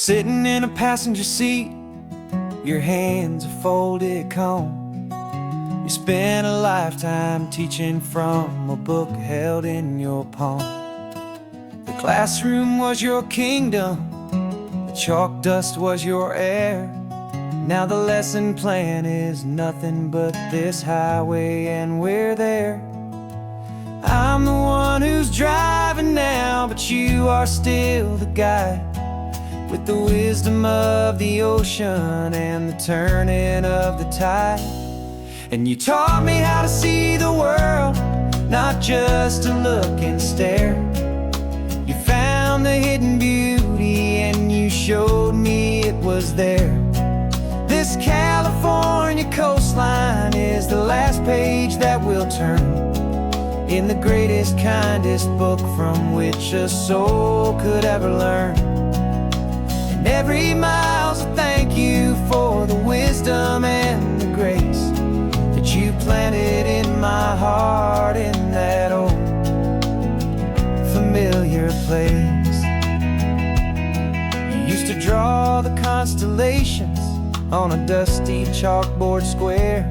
Sitting in a passenger seat, your hands are folded calm. You spent a lifetime teaching from a book held in your palm. The classroom was your kingdom, the chalk dust was your air. Now the lesson plan is nothing but this highway and we're there. I'm the one who's driving now, but you are still the guide, with the wisdom of the ocean and the turning of the tide. And you taught me how to see the world, not just to look and stare. You found the hidden beauty and you showed me it was there. This California coastline is the last page that we'll turn in the greatest, kindest book from which a soul could ever learn. And every mile's a thank you for the wisdom and the grace that you planted in my heart in that old familiar place. You used to draw the constellations on a dusty chalkboard square.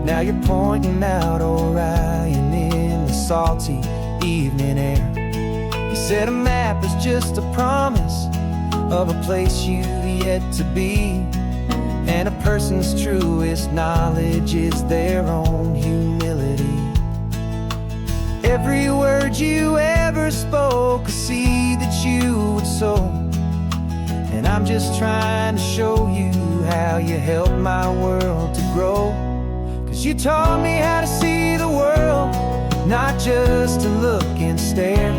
Now you're pointing out Orion in the salty evening air. You said a map is just a promise of a place you've yet to be, and a person's truest knowledge is their own humility. Every word you ever spoke, a seed that you would sow, and I'm just trying to show you how you helped my world to grow. 'Cause you taught me how to see the world, not just to look and stare.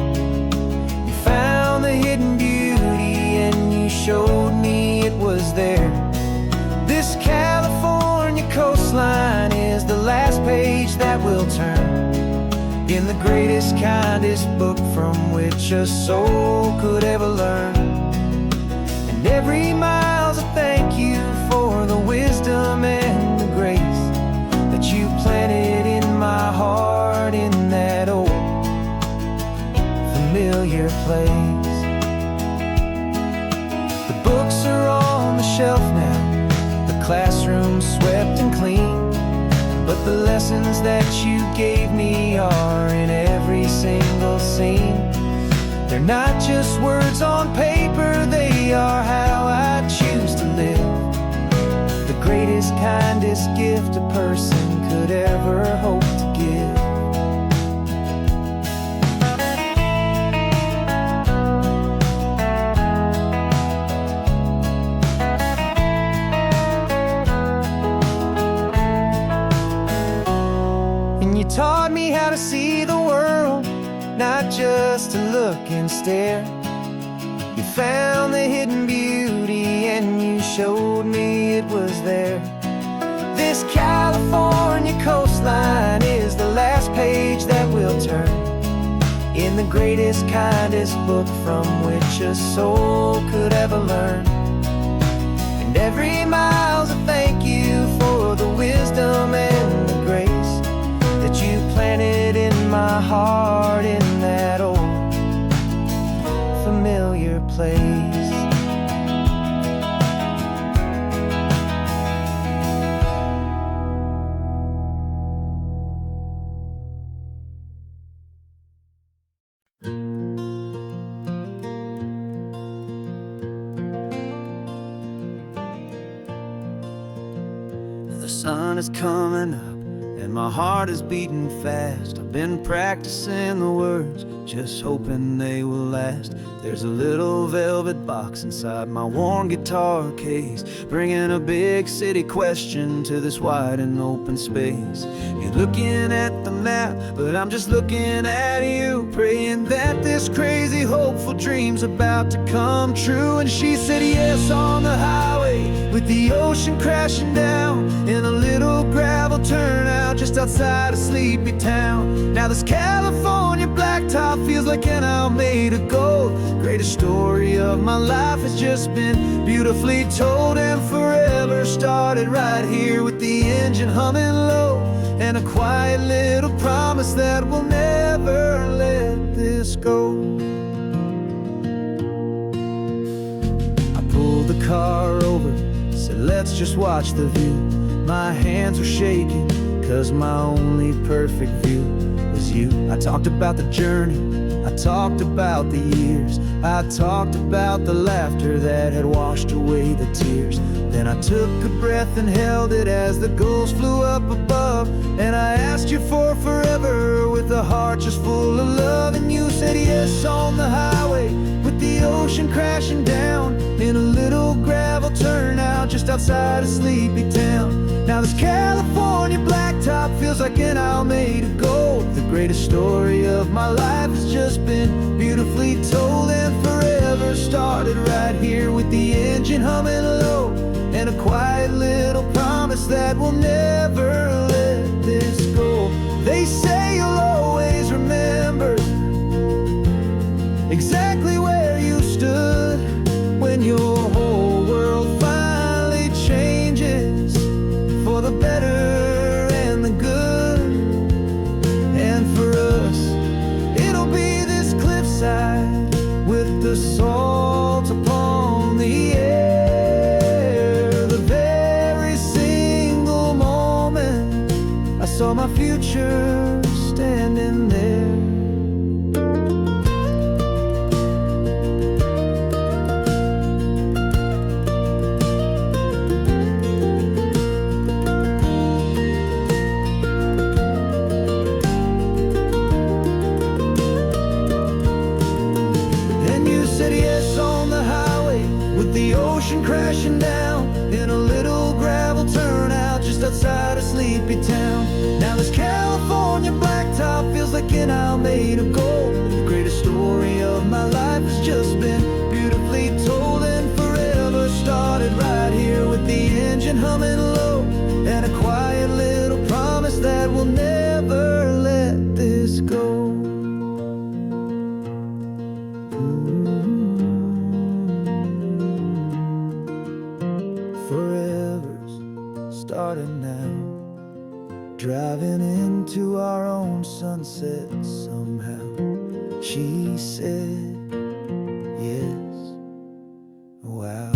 You found the hidden beauty and you showed me it was there. This California coastline is the last page that we'll turn in the greatest, kindest book from which a soul could ever learn. And every mile's a thank you for the wisdom and the grace that you planted in my heart in that old familiar place. The books are on the shelf now, the classroom swept and clean, but the lessons that you gave me are in every single scene. They're not just words on paper, they are how I choose to live. The greatest, kindest gift a person could ever hope to give. And you taught me how to see the world, not just to look and stare. You found the hidden beauty and you showed me it was there. This California coastline is the last page that we'll turn in the greatest, kindest book from which a soul could ever learn. And every mile's a thank you for the wisdom and the grace that you planted in my heart in that old familiar place. The sun is coming up and my heart is beating fast. I've been practicing the words, just hoping they will last. There's a little velvet box inside my worn guitar case, bringing a big city question to this wide and open space. You're looking at the map, but I'm just looking at you, praying that this crazy hopeful dream's about to come true. And she said yes on the highway, with the ocean crashing down in a little gravel turnout just outside a sleepy town. Now this California blacktop feels like an owl made of gold. Greatest story of my life has just been beautifully told, and forever started right here with the engine humming low, and a quiet little promise that we'll never let this go. I car over, said let's just watch the view. My hands were shaking, cause my only perfect view was you. I talked about the journey, I talked about the years, I talked about the laughter that had washed away the tears. Then I took a breath and held it as the gulls flew up above. And I asked you for forever with a heart just full of love. And you said yes on the highway with the ocean crashing down in a little gravel turnout just outside of Sleepy Town. Now this California blacktop feels like an Isle made of gold. The greatest story of my life has just been beautifully told. And forever started right here with the engine humming low, and a quiet little promise that we'll never let this go. They say you'll always remember exactly where you stood when your whole world finally changes for the better and the good. And for us, it'll be this cliffside with the salt upon the air. The very single moment I saw my future standing there. The ocean crashing down in a little gravel turnout just outside of Sleepy Town. Now this California blacktop feels like an Isle made of gold. The greatest story of my life has just been beautifully told. And forever started right here with the engine humming low, and a quiet little promise that we'll never let this go. Started now, driving into our own sunset somehow. She said yes, wow.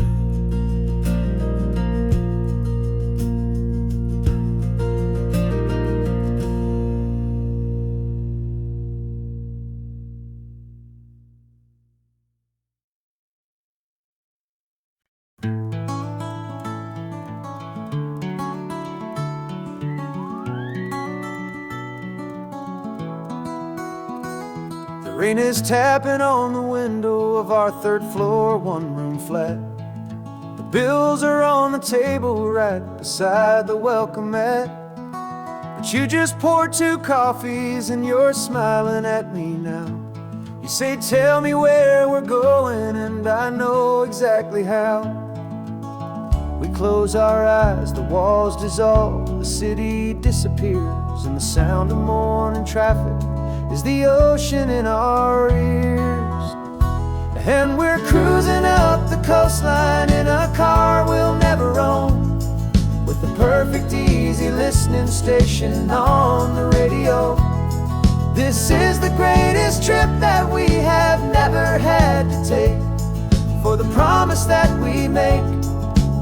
The rain is tapping on the window of our third floor, one-room flat. The bills are on the table right beside the welcome mat. But you just poured 2 coffees and you're smiling at me now. You say, tell me where we're going, and I know exactly how. We close our eyes, the walls dissolve, the city disappears, and the sound of morning traffic is the ocean in our ears. And we're cruising up the coastline in a car we'll never own, with the perfect easy listening station on the radio. This is the greatest trip that we have never had to take, for the promise that we make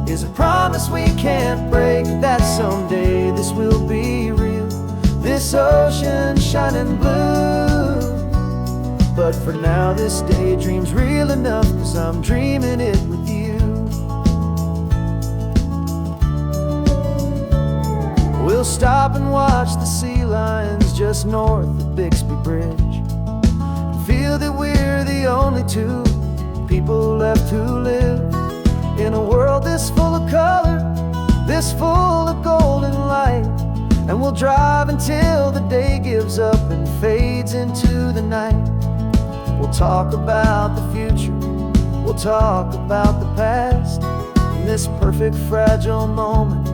is a promise we can't break, that someday this will be real, this ocean shining blue. But for now this daydream's real enough, 'cause I'm dreaming it with you. We'll stop and watch the sea lions just north of Bixby Bridge, and feel that we're the only 2 people left who live in a world this full of color, this full of golden light. And we'll drive until the day gives up and fades into the night. We'll talk about the future, we'll talk about the past, in this perfect fragile moment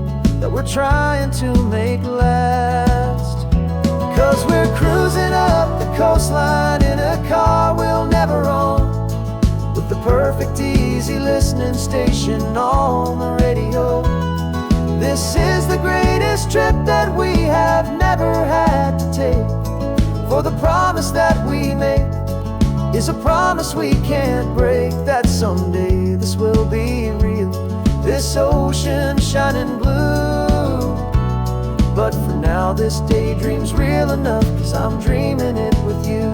that we're trying to make last. 'Cause we're cruising up the coastline in a car we'll never own, with the perfect easy listening station on the radio. This is the greatest trip that we have never had to take, for the promise that we make is a promise we can't break, that someday this will be real, this ocean shining blue. But for now this daydream's real enough, 'cause I'm dreaming it with you.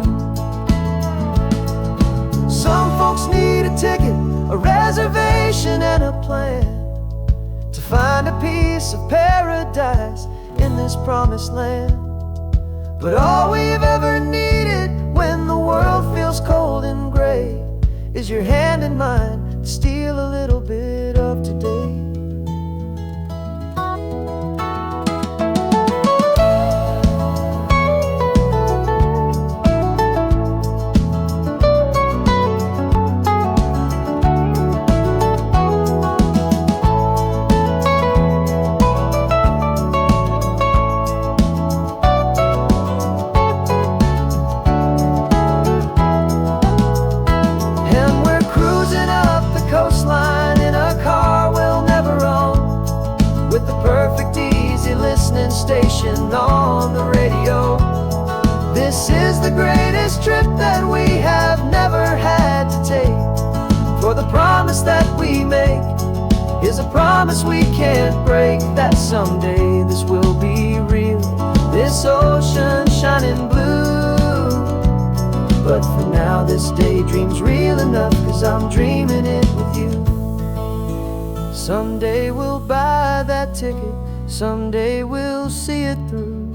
Some folks need a ticket, a reservation and a plan to find a piece of paradise in this promised land. But all we've ever needed when the world feels cold and gray is your hand in mine to steal a little bit of today. Station on the radio. This is the greatest trip that we have never had to take, for the promise that we make is a promise we can't break, that someday this will be real, this ocean shining blue. But for now this daydream's real enough, 'cause I'm dreaming it with you. Someday we'll buy that ticket, someday we'll see it through,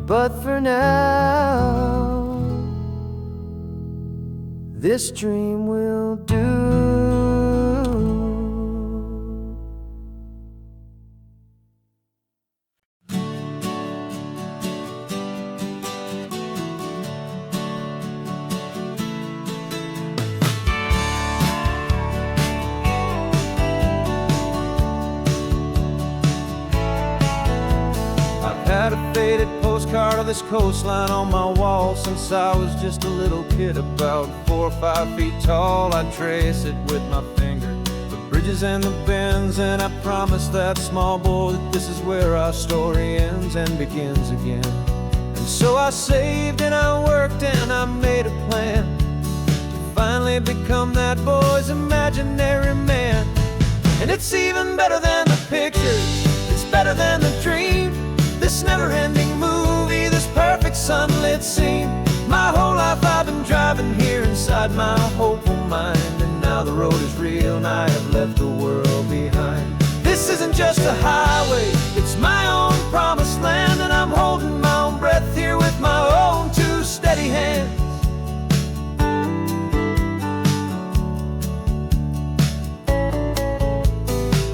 but for now this dream will do. Had a faded postcard of this coastline on my wall since I was just a little kid, about 4 or 5 feet tall. I trace it with my finger, the bridges and the bends, and I promised that small boy that this is where our story ends and begins again. And so I saved and I worked and I made a plan to finally become that boy's imaginary man. And it's even better than the pictures, it's better than the dream, this never-ending movie, this perfect sunlit scene. My whole life I've been driving here inside my hopeful mind, and now the road is real and I have left the world behind. This isn't just a highway, it's my own promised land, and I'm holding my own breath here with my own 2 steady hands.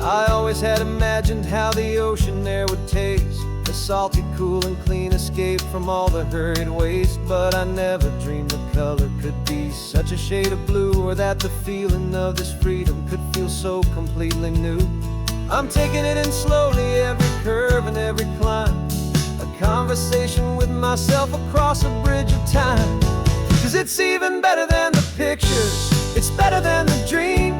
I always had imagined how the ocean there would taste, a salty, cool and clean escape from all the hurried waste. But I never dreamed the color could be such a shade of blue, or that the feeling of this freedom could feel so completely new. I'm taking it in slowly, every curve and every climb, a conversation with myself across a bridge of time. 'Cause it's even better than the pictures, it's better than the dream,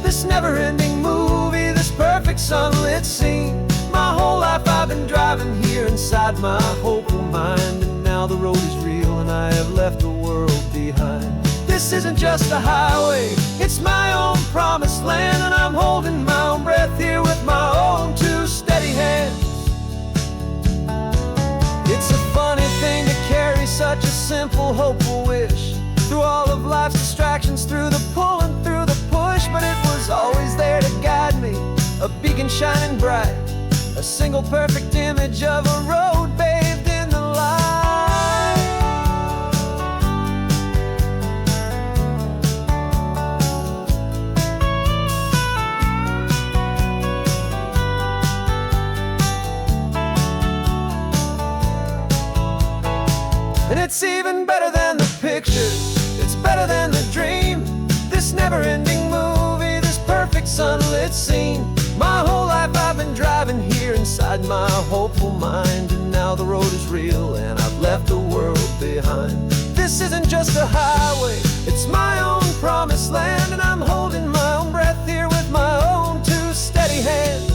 this never-ending movie, this perfect sunlit scene. My whole life I've been driving here inside my hopeful mind, and now the road is real and I have left the world behind. This isn't just a highway, it's my own promised land, and I'm holding my own breath here with my own 2 steady hands. It's a funny thing to carry such a simple, hopeful wish through all of life's distractions, through the pull and through the push, but it was always there to guide me, a beacon shining bright, a single perfect image of a road bathed in the light. And it's even better than the pictures, it's better than the dream, this never-ending movie, this perfect sunlit scene. My whole life I've been driving here inside my hopeful mind, and now the road is real and I've left the world behind. This isn't just a highway, it's my own promised land, and I'm holding my own breath here with my own 2 steady hands.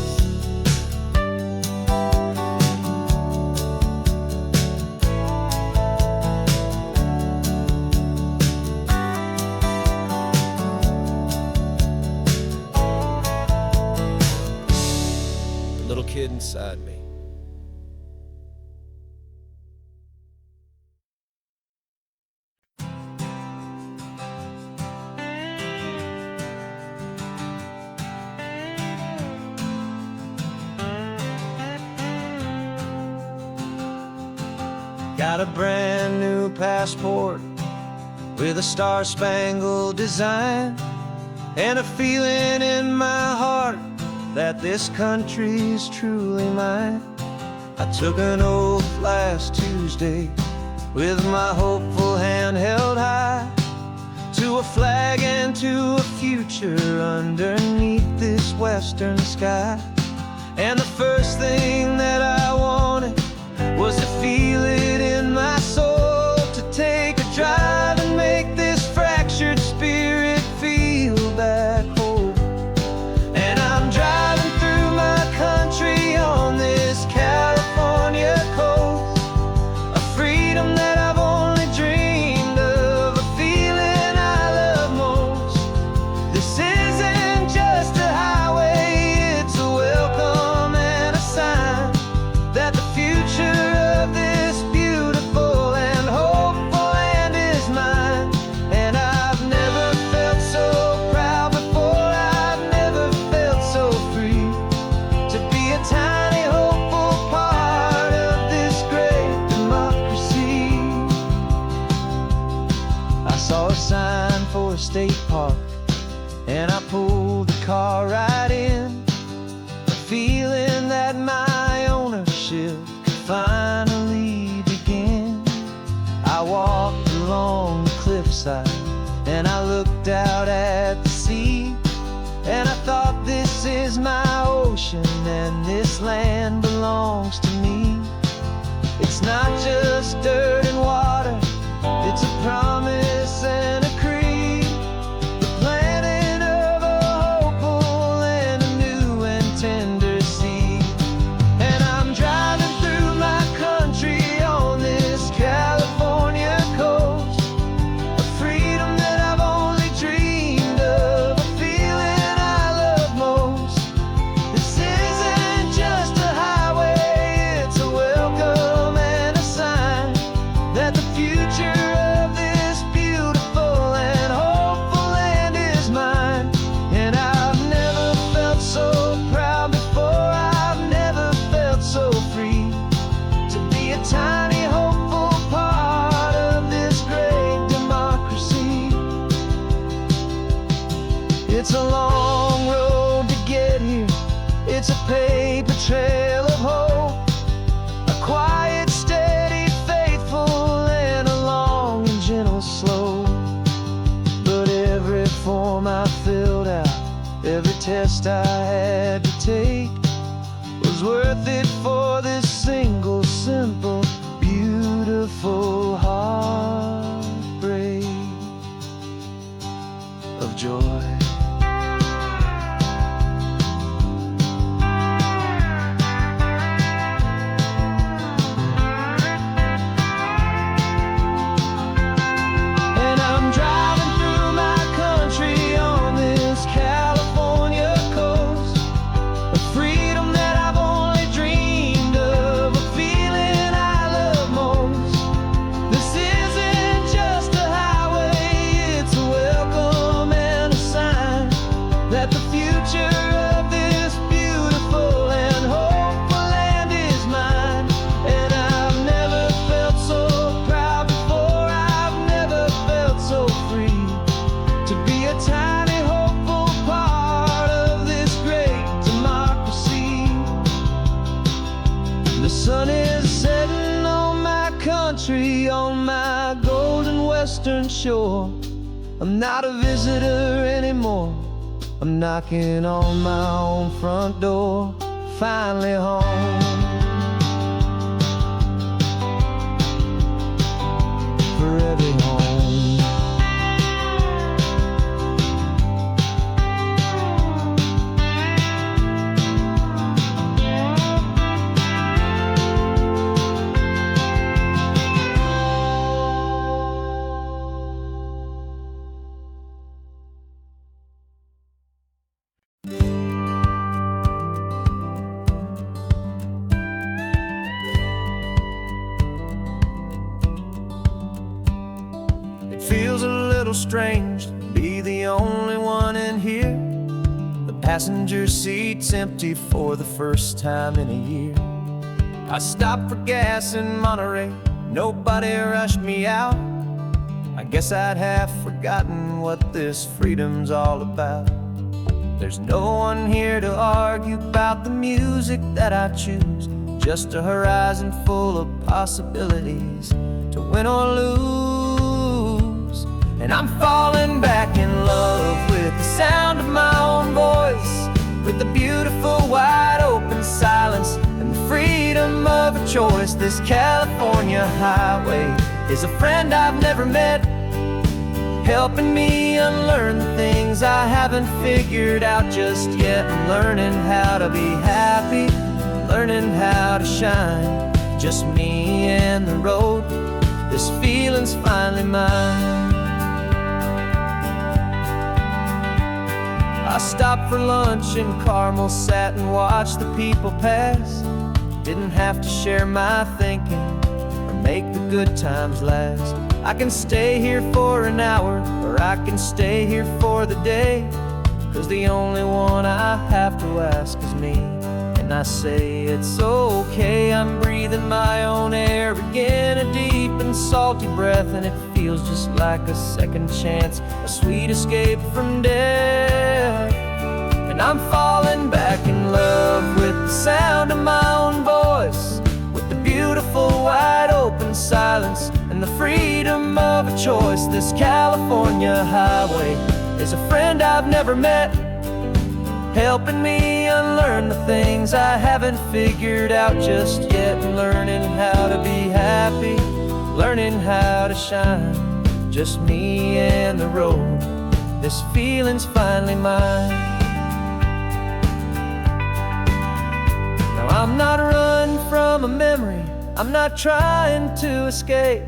little kid inside me. Got a brand new passport with a star-spangled design, and a feeling in my heart that this country's truly mine. I took an oath last Tuesday with my hopeful hand held high, to a flag and to a future underneath this western sky. And the first thing that I wanted was to feel it in my soul, to take a drive and make this fractured spirit feel back home. And I'm driving through my country on this California coast, a freedom that I've only dreamed of, a feeling I love most. This isn't just a highway, it's a welcome and a sign that the future of this beautiful and hopeful land is mine. And I've never felt so proud before, I've never felt so free, to be a tiny hopeful part of this great democracy. I saw a sign for a state park, and I pulled the car right in, a feeling that my ownership could finally begin. I walked along the cliffside and I looked out at the sea, and I thought, this is my ocean and this land belongs to me. It's not just dirt and water, it's a promise and a creed, the planting of a hopeful and a new and tender seed. And I'm driving through my country on this California coast, a freedom that I've only dreamed of, a feeling I love most. This isn't just a highway, it's a welcome and a sign that the future of this beautiful and hopeful land is mine. And I've never felt so proud before, I've never felt so free, to be a tiny hopeful part of this great democracy. It's a long road to get here, it's a paper trail of hope, a quiet, steady, faithful, and a long and gentle slope. But every form I filled out, every test I had to take, was worth it for this single, simple, beautiful heartbreak of joy. And I'm driving through my country on this California coast, a freedom that I've only dreamed of, a feeling I love most. This isn't just a highway, it's a welcome and a sign that the future of this beautiful and hopeful land is mine. And I've never felt so proud before, I've never felt so free, to be a tiny hopeful part of this great democracy. The sun is setting on my country, on my golden western shore. I'm not a visitor anymore, I'm knocking on my own front door, finally home. Forever home. feels a little strange to be the only one in here. The passenger seat's empty for the first time in a year. I stopped for gas in Monterey, nobody rushed me out. I guess I'd half forgotten what this freedom's all about. There's no one here to argue about the music that I choose, just a horizon full of possibilities to win or lose. And I'm falling back in love with the sound of my own voice, with the beautiful wide open silence and the freedom of a choice. This California highway is a friend I've never met, helping me unlearn the things I haven't figured out just yet. I'm learning how to be happy, learning how to shine, just me and the road. This feeling's finally mine. I stopped for lunch in Carmel, sat and watched the people pass. Didn't have to share my thinking or make the good times last. I can stay here for an hour, or I can stay here for the day, 'cause the only one I have to ask is me. And I say it's okay, I'm breathing my own air again, a deep and salty breath, and it feels just like a second chance, a sweet escape from death. And I'm falling back in love with the sound of my own voice, with the beautiful wide open silence and the freedom of a choice. This California highway is a friend I've never met, helping me unlearn the things I haven't figured out just yet. Learning how to be happy, learning how to shine, just me and the road. This feeling's finally mine. Now I'm not running from a memory, I'm not trying to escape.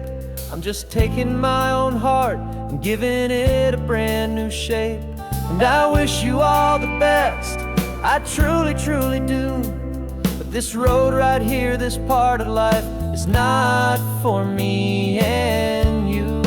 I'm just taking my own heart and giving it a brand new shape. And I wish you all the best, I truly, truly do. But this road right here, this part of life, is not for me and you.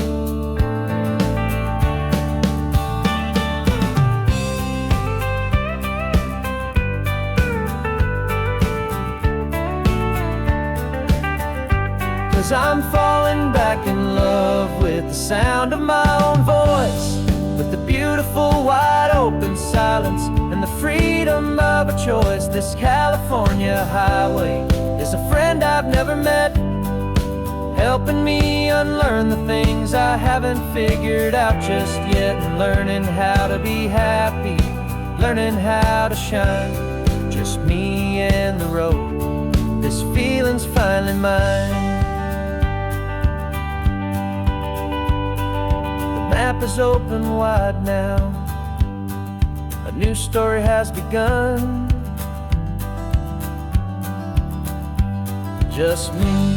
'Cause I'm falling back in love with the sound of my own voice, with the beautiful wide open silence and the freedom of a choice. This California highway is a friend I've never met, helping me unlearn the things I haven't figured out just yet. And learning how to be happy, learning how to shine, just me and the road. This feeling's finally mine. The map is open wide now, a new story has begun, just me.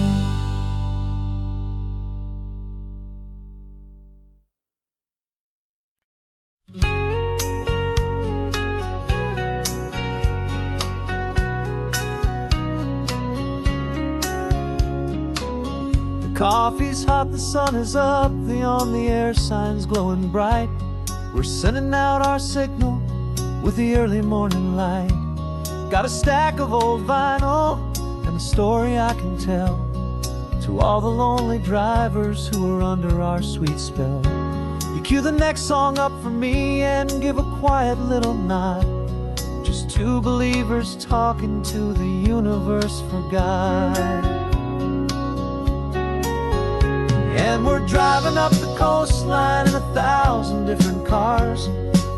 Coffee's hot, the sun is up, the on-the-air sign's glowing bright. We're sending out our signal with the early morning light. Got a stack of old vinyl and a story I can tell to all the lonely drivers who are under our sweet spell. You cue the next song up for me and give a quiet little nod, just two believers talking to the universe for God. And we're driving up the coastline in 1,000 different cars,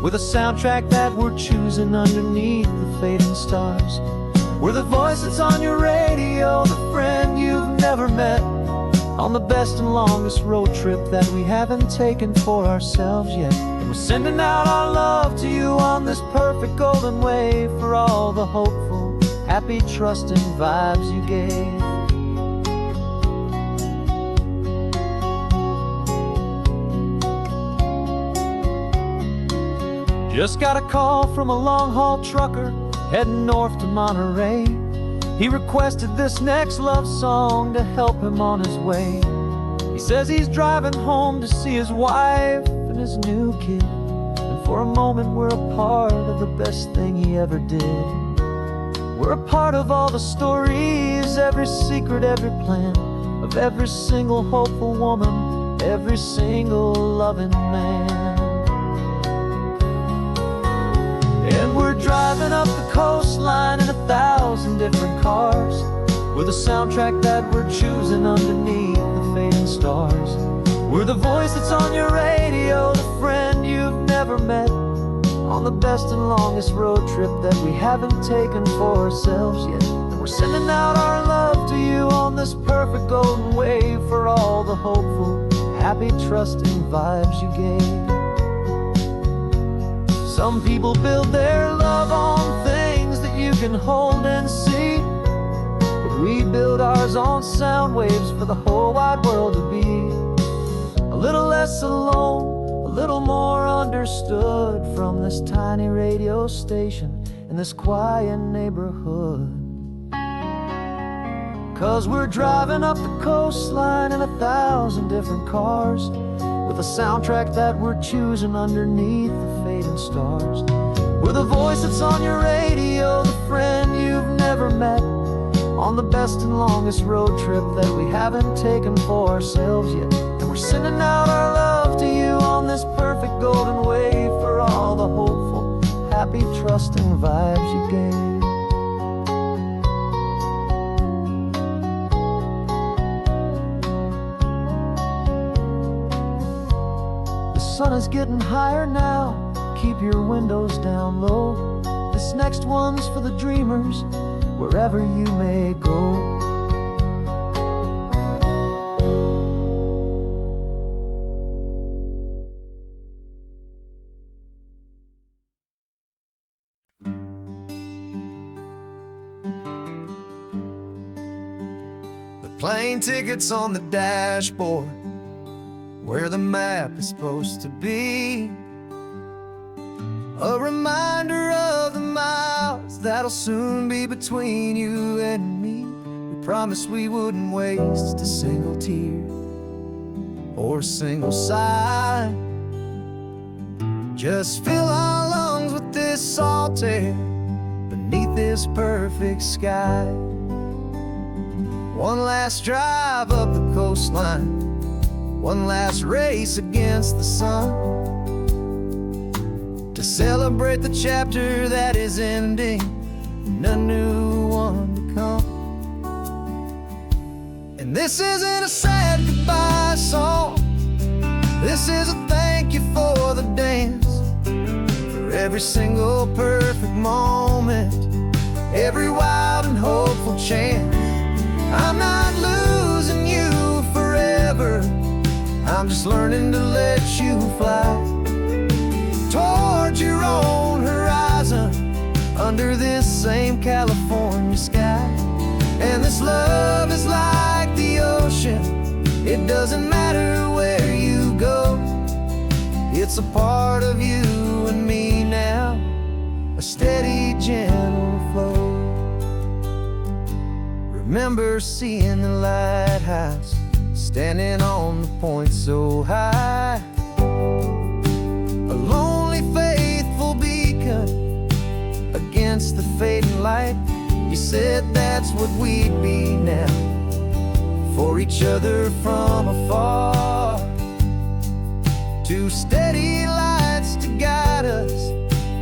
with a soundtrack that we're choosing underneath the fading stars. We're the voice that's on your radio, the friend you've never met, on the best and longest road trip that we haven't taken for ourselves yet. And we're sending out our love to you on this perfect golden wave, for all the hopeful, happy, trusting vibes you gave. Just got a call from a long-haul trucker heading north to Monterey. He requested this next love song to help him on his way. He says he's driving home to see his wife and his new kid, and for a moment we're a part of the best thing he ever did. We're a part of all the stories, every secret, every plan, of every single hopeful woman, every single loving man. And we're driving up the coastline in 1,000 different cars, with a soundtrack that we're choosing underneath the fading stars. We're the voice that's on your radio, the friend you've never met, on the best and longest road trip that we haven't taken for ourselves yet. And we're sending out our love to you on this perfect golden wave, for all the hopeful, happy, trusting vibes you gave. Some people build their love on things that you can hold and see, but we build ours on sound waves for the whole wide world to be a little less alone, a little more understood, from this tiny radio station in this quiet neighborhood. 'Cause we're driving up the coastline in 1,000 different cars, with a soundtrack that we're choosing underneath the fading stars. We're the voice that's on your radio, the friend you've never met, on the best and longest road trip that we haven't taken for ourselves yet. And we're sending out our love to you on this perfect golden wave, for all the hopeful, happy, trusting vibes you gave. The sun is getting higher now, keep your windows down low. This next one's for the dreamers, wherever you may go. The plane tickets on the dashboard, where the map is supposed to be, a reminder of the miles that'll soon be between you and me. We promised we wouldn't waste a single tear or a single sigh. Just fill our lungs with this salt air beneath this perfect sky. One last drive up the coastline, one last race against the sun, to celebrate the chapter that is ending and a new one to come. And this isn't a sad goodbye song, this is a thank you for the dance, for every single perfect moment, every wild and hopeful chance. I'm not losing you forever, I'm just learning to let you fly toward your own horizon, under this same California sky. And this love is like the ocean, it doesn't matter where you go, it's a part of you and me now, a steady, gentle flow. Remember seeing the lighthouse, standing on the point so high, a lonely, faithful beacon against the fading light. You said that's what we'd be now, for each other from afar. Two steady lights to guide us,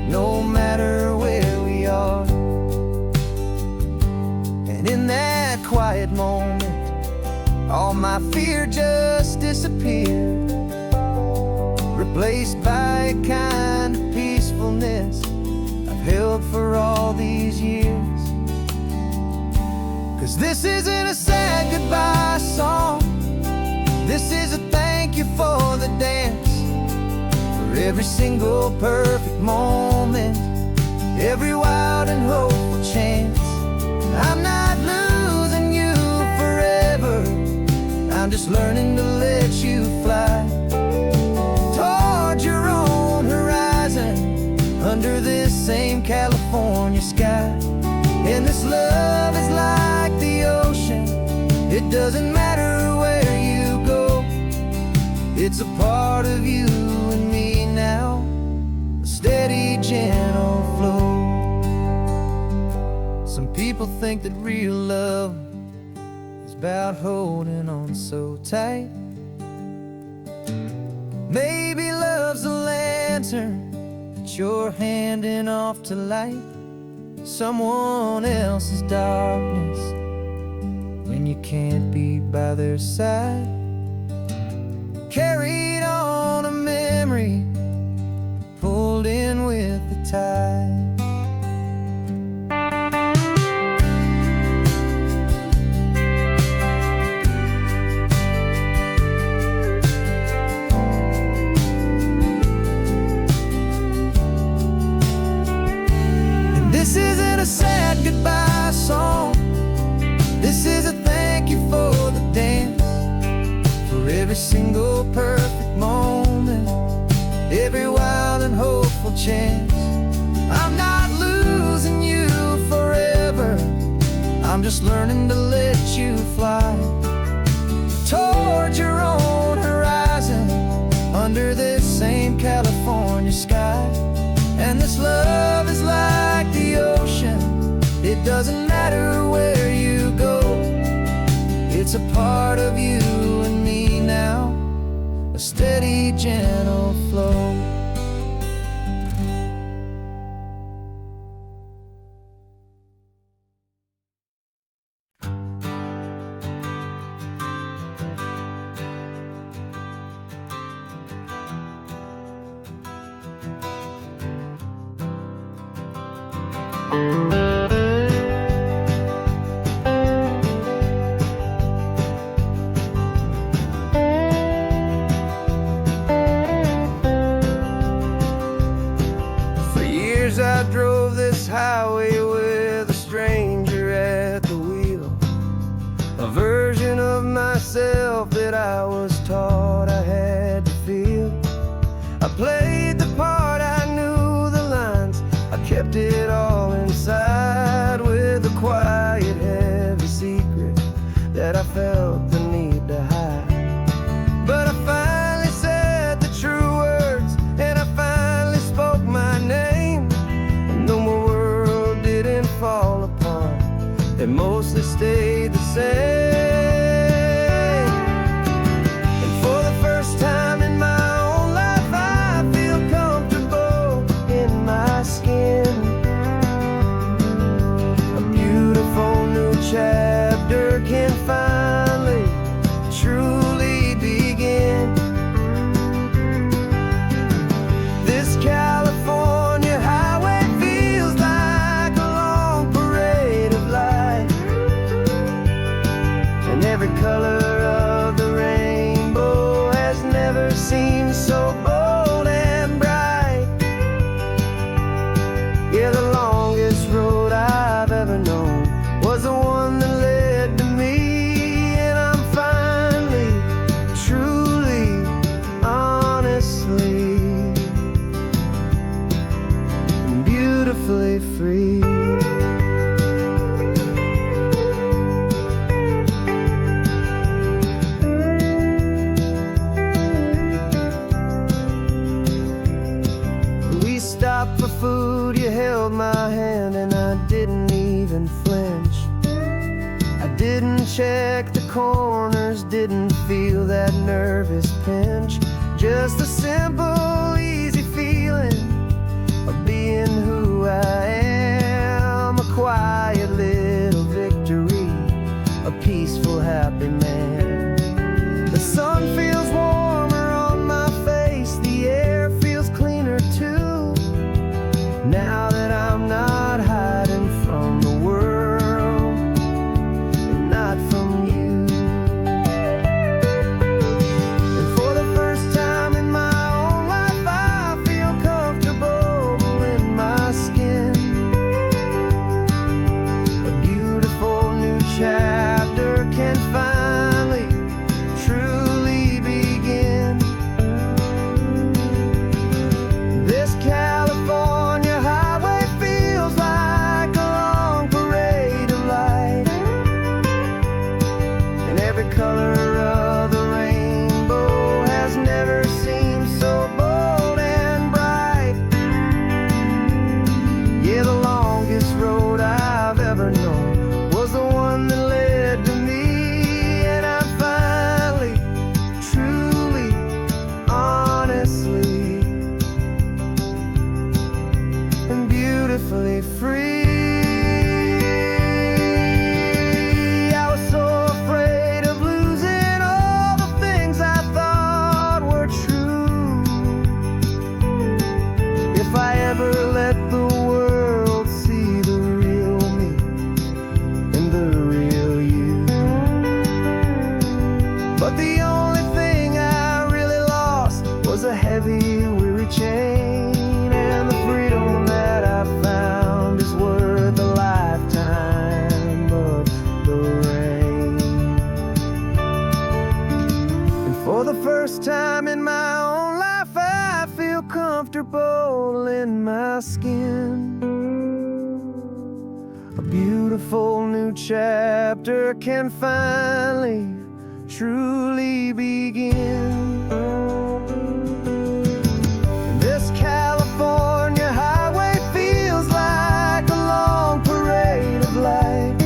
no matter where we are. And in that quiet moment, all my fear just disappeared, replaced by a kind of peacefulness I've held for all these years. 'Cause this isn't a sad goodbye song, this is a thank you for the dance, for every single perfect moment, every wild and hopeful chance. I'm not losing you forever, I'm just learning to let you fly toward your own horizon, under this same California sky. And this love is like the ocean, it doesn't matter where you go, It's a part of you and me now, a steady, gentle flow. Some people think that real love is about holding on so tight. Maybe love's a lantern that you're handing off to light someone else's darkness when you can't be by their side. Carried on a memory, pulled in with the tide. This isn't a sad goodbye song. This is a thank you for the dance, for every single perfect moment, every wild and hopeful chance. I'm not losing you forever, I'm just learning to let you fly toward your own horizon, under this same California sky. And this love is like the ocean, it doesn't matter where you go. It's a part of you and me now, a steady, gentle flow. I drove this highway with a stranger at the wheel, a version of myself that I was taught I had to feel. I played the part, I knew the lines, I kept it all inside, with a quiet, heavy secret that I felt the need to hide. But I finally said the true words, and I finally spoke my name. Fall apart, they mostly stayed the same. And for the first time in my own life, I feel comfortable in my skin. A beautiful new chapter can finally, truly begin. This California highway feels like a long parade of light, and every color of the rainbow has never seemed so bold and bright. Yeah, the longest road I've ever known was the one that led to me, and I'm finally, truly, honestly, beautifully free. We stopped for food, you held my hand, and I didn't even flinch. I didn't check the corners, didn't feel that nervous pinch. Just a simple, easy feeling of being who I am. A quiet little victory, a peaceful, happy man. The sun feels warmer on my face, the air feels cleaner too, now that I'm not hiding from the world, and not from you. And for the first time in my own life, I feel comfortable in my skin. the first time in my own life, I feel comfortable in my skin. A beautiful new chapter can finally, truly begin. This California highway feels like a long parade of light,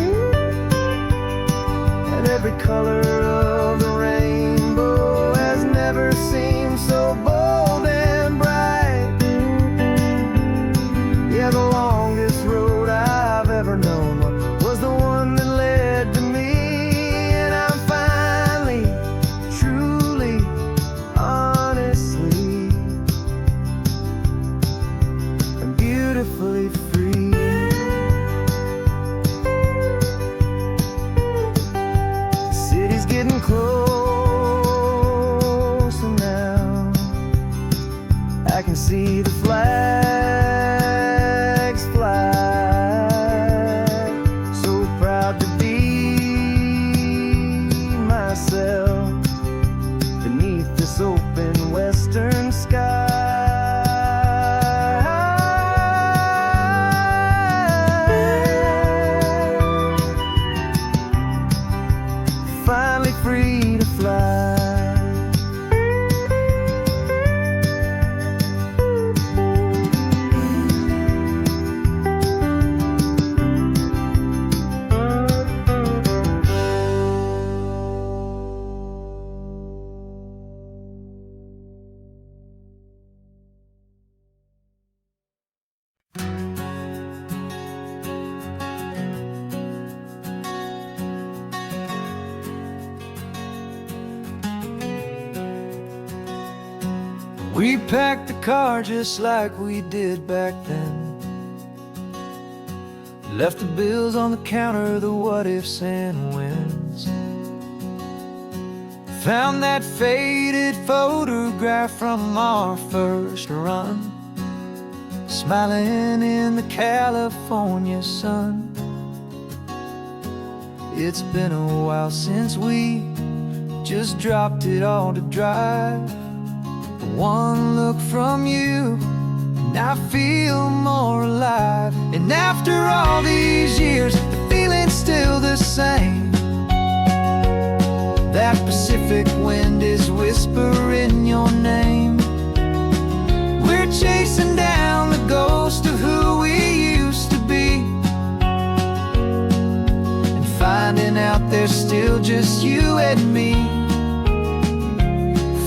and every color of the rainbow has never seemed so bold and bright. Yeah, the longest road I've ever known was the one that led to me, and I'm finally, truly, honestly, and beautifully free. The city's getting closer now. I can see the flags fly. So proud to be myself beneath this open western sky. Finally free to fly. We packed the car just like we did back then. Left the bills on the counter, the what ifs and whens. Found that faded photograph from our first run, smiling in the California sun. It's been a while since we just dropped it all to drive. One look from you, and I feel more alive. And after all these years, the feeling's still the same. That Pacific wind is whispering your name. We're chasing down the ghost of who we used to be, and finding out there's still just you and me.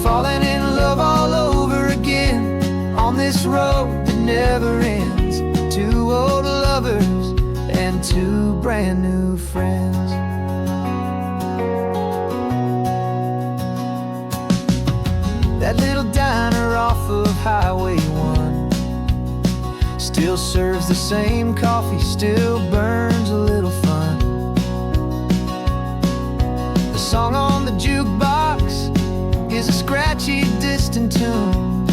Falling in love all over again on this road that never ends. Two old lovers and two brand new friends. That little diner off of Highway 1 still serves the same coffee, still burns a little fun. The song on the jukebox is a scratchy, distant tune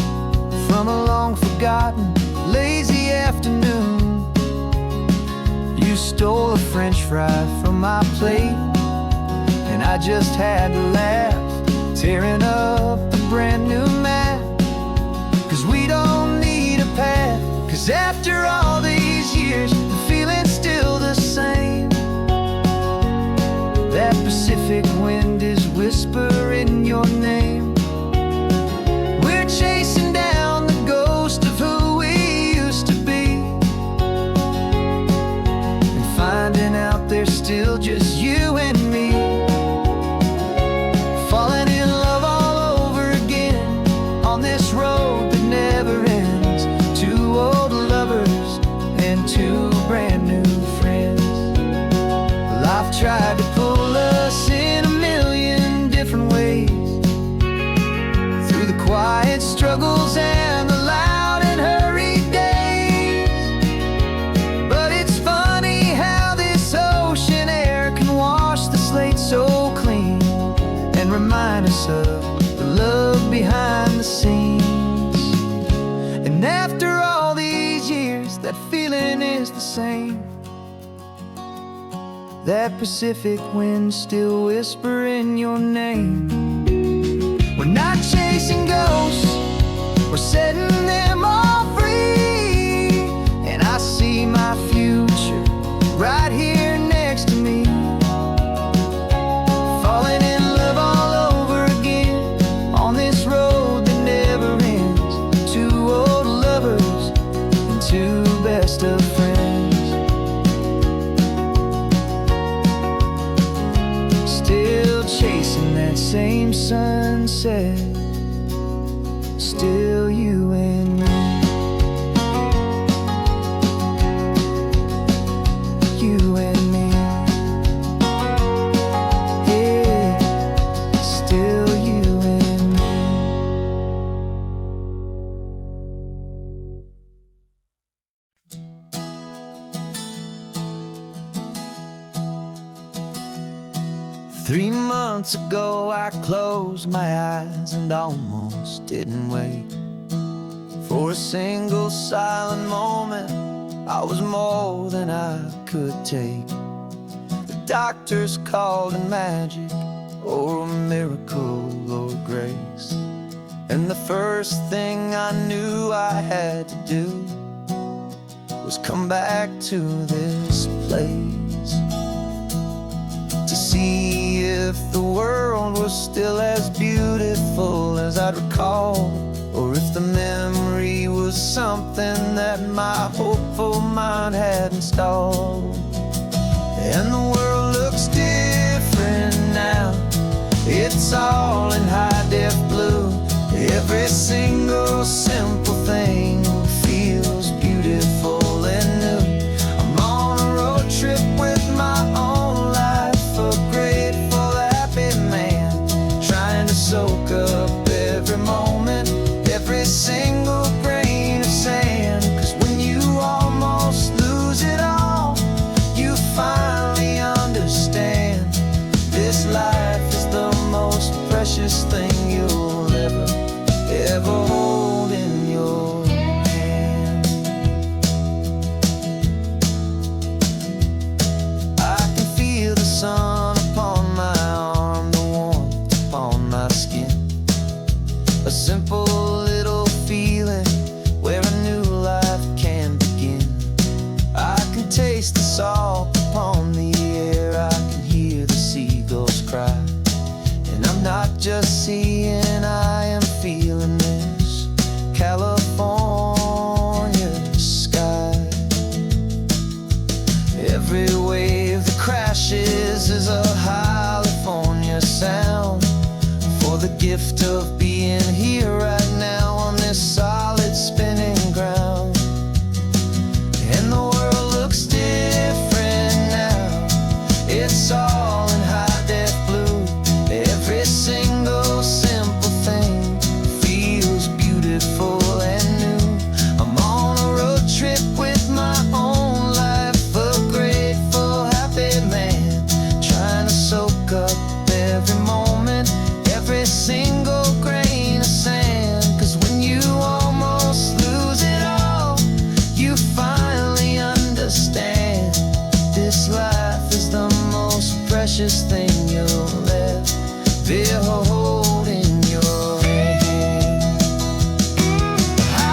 from a long-forgotten, lazy afternoon. You stole a French fry from my plate, and I just had to laugh, tearing up a brand new map. 'Cause we don't need a path, 'cause after all these years, the feeling's still the same. That Pacific wind is whispering your name. We're chasing down the ghost of who we used to be, and finding out there's still just you and me. Falling in love all over again on this road that never ends. Two old lovers and two brand new friends. Life tried to pull us in a million different ways, through the quiet struggles and the loud and hurried days. But it's funny how this ocean air can wash the slate so clean, and remind us of the love behind the scenes. And after all these years, that feeling is the same. That Pacific wind still whispering your name. When not chasing ghosts, we're setting them all free. And I see my future right here next to me, falling in love all over again on this road that never ends. Two old lovers and two best of friends, still chasing that same sunset, still you and me. You and me, yeah, still you and me. 3 months ago I closed my eyes and almost didn't wait for a single silent moment. I was more than I could take. The doctors called it magic, or a miracle, or grace. And the first thing I knew I had to do was come back to this place, to see if the world was still as beautiful as I'd recall, or if the memory was something that my hopeful mind had installed. And the world looks different now, it's all in high-def blue. Every single simple thing feels beautiful and new. I'm on a road trip with my own life, a grateful, happy man, trying to soak up every moment, every single grain of sand. 'Cause when you almost lose it all, you finally understand this life is the most precious thing you'll ever hold in your hand. I can feel the sun upon my arm, the warmth upon my skin, a simple little feeling where a new life can begin. I can taste the salt upon the air, I can hear the seagulls cry. And I'm not just seeing, I am feeling this California sky. Every wave that crashes is a California sound, for the gift of being here right now on this solid spinning ground. And the world looks different now, it's all in high-def blue. Every single simple thing feels beautiful and new. I'm on a road trip with my own life, a grateful, happy man, trying to soak up every moment, every single grain of sand. 'Cause when you almost lose it all, you finally understand this life is the most precious thing you'll ever hold in your hand.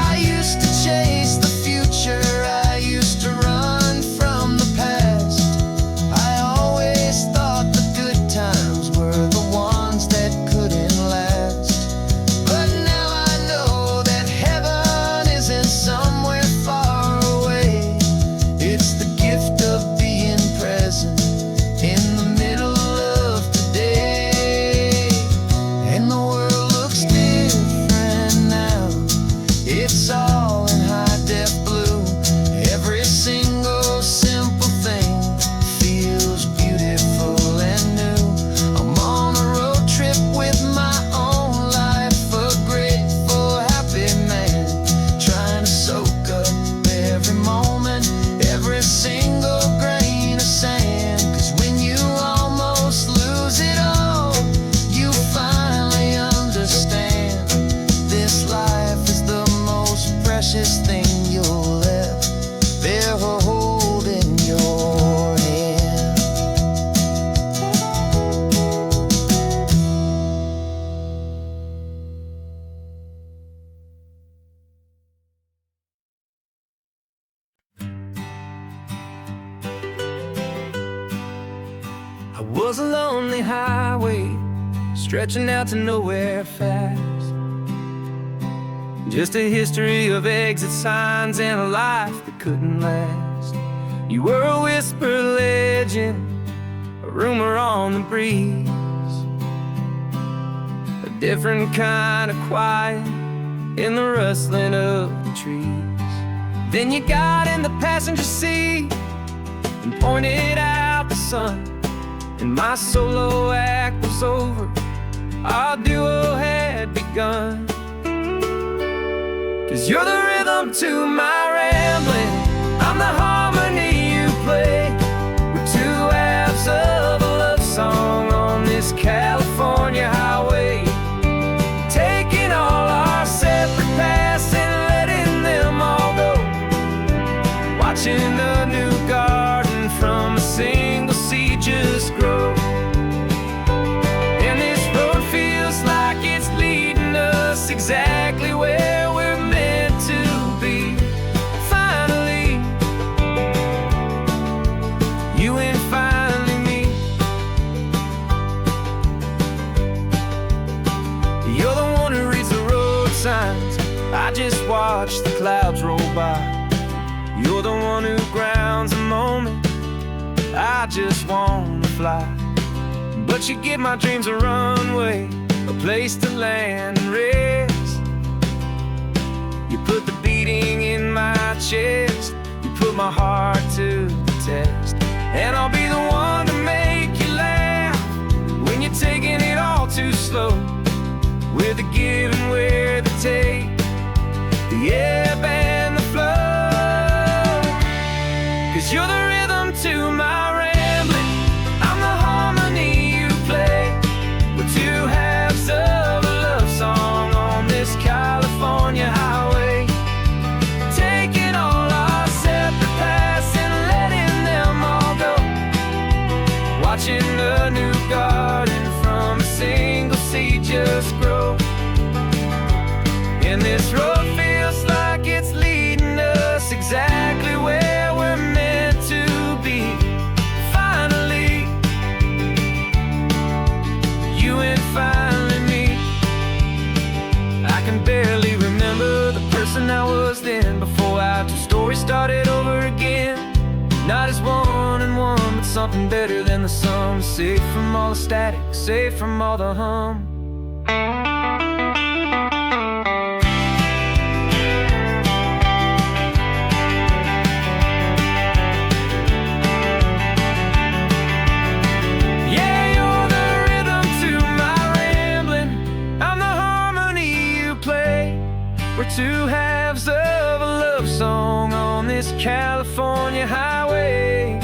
I used to chase the future, I used to run from the past. I always thought the good times were the ones that couldn't last. But now I know that heaven isn't somewhere far away. It's the gift of being present in the middle of today. I was a lonely highway stretching out to nowhere fast. Just a history of exit signs and a life that couldn't last. You were a whisper legend, a rumor on the breeze, a different kind of quiet in the rustling of the trees. Then you got in the passenger seat and pointed out the sun, and my solo act was over, our duo had begun. 'Cause you're the rhythm to my rambling, I'm the harmony you play. We're two halves of a love song on this California highway, taking all our separate paths and letting them all go, watching a new garden from a single seed just grow. And this road feels like it's leading us exactly where we're meant to be. Finally, you and finally me. You're the one who reads the road signs, I just watch the clouds roll by. You're the one who grounds a moment, I just wanna fly. But you give my dreams a runway, a place to land and rest. You put the beating in my chest, you put my heart to the test. And I'll be the one to make you laugh when you're taking it all too slow. We're the give and we're the take, the ebb and the flow. 'Cause you're the rhythm to my rambling, I'm the harmony you play. We're two halves of a love song on this California highway, taking all our separate paths and letting them all go, watching a new garden from a single seed just grow. And this road feels like it's leading us exactly where we're meant to be. Finally, you and finally me. I can barely remember the person I was then, before our two stories started over again. Not as one and one, but something better than the sum. Safe from all the static, safe from all the hum. We're two halves of a love song on this California highway,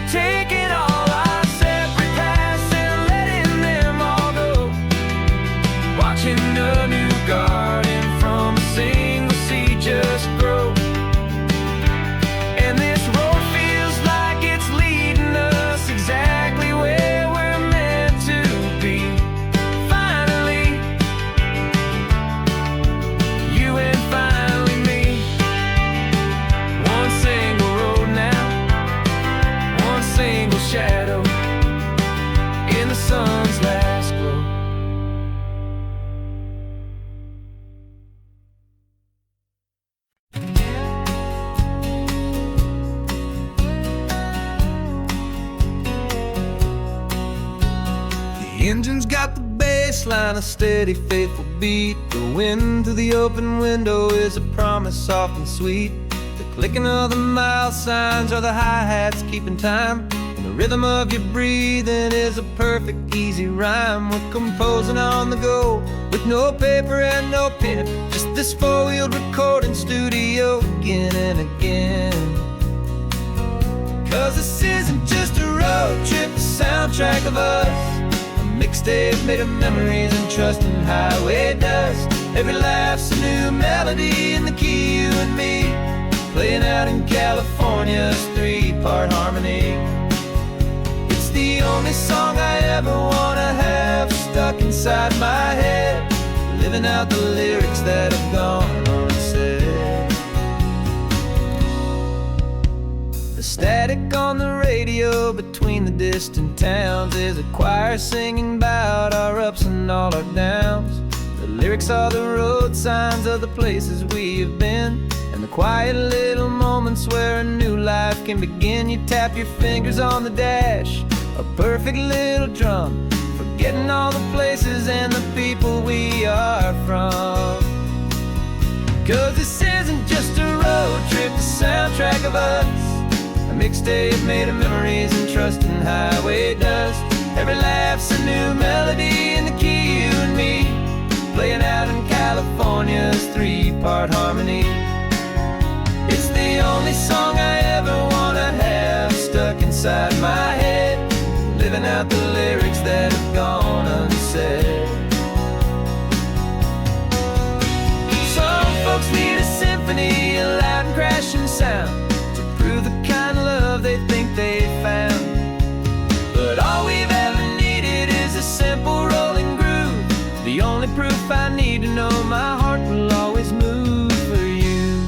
taking all our separate paths and letting them all go, watching a new garden from a single seed just grow. And this road feels like it's leading us exactly where we're meant to be. Finally, you and finally me. One single road now, one single shadow in the sun's last glow. The engine's got the bass line, a steady, faithful beat. The wind through the open window is a promise soft and sweet. The clicking of the mile signs are the hi-hats keeping time, and the rhythm of your breathing is a perfect, easy rhyme. We're composing on the go with no paper and no pen, just this four-wheeled recording studio again and again. 'Cause this isn't just a road trip, the soundtrack of us, mixtape made of memories and trust in highway dust. Every laugh's a new melody in the key, you and me, playing out in California's three-part harmony. It's the only song I ever wanna have stuck inside my head, living out the lyrics that have gone unsaid. The Static on the radio between the distant towns is a choir singing about our ups and all our downs. The lyrics are the road signs of the places we have been, and the quiet little moments where a new life can begin. You tap your fingers on the dash, a perfect little drum, forgetting all the places and the people we are from. 'Cause this isn't just a road trip, the soundtrack of us, a mixtape made of memories and trust in highway dust. Every laugh's a new melody in the key, you and me, playing out in California's three-part harmony. It's the only song I ever wanna have stuck inside my head, living out the lyrics that have gone unsaid. Some folks need a symphony, a loud and crashing sound, to prove the kind of love they think they found. But all we've ever needed is a simple rolling groove, the only proof I need to know my heart will always move for you.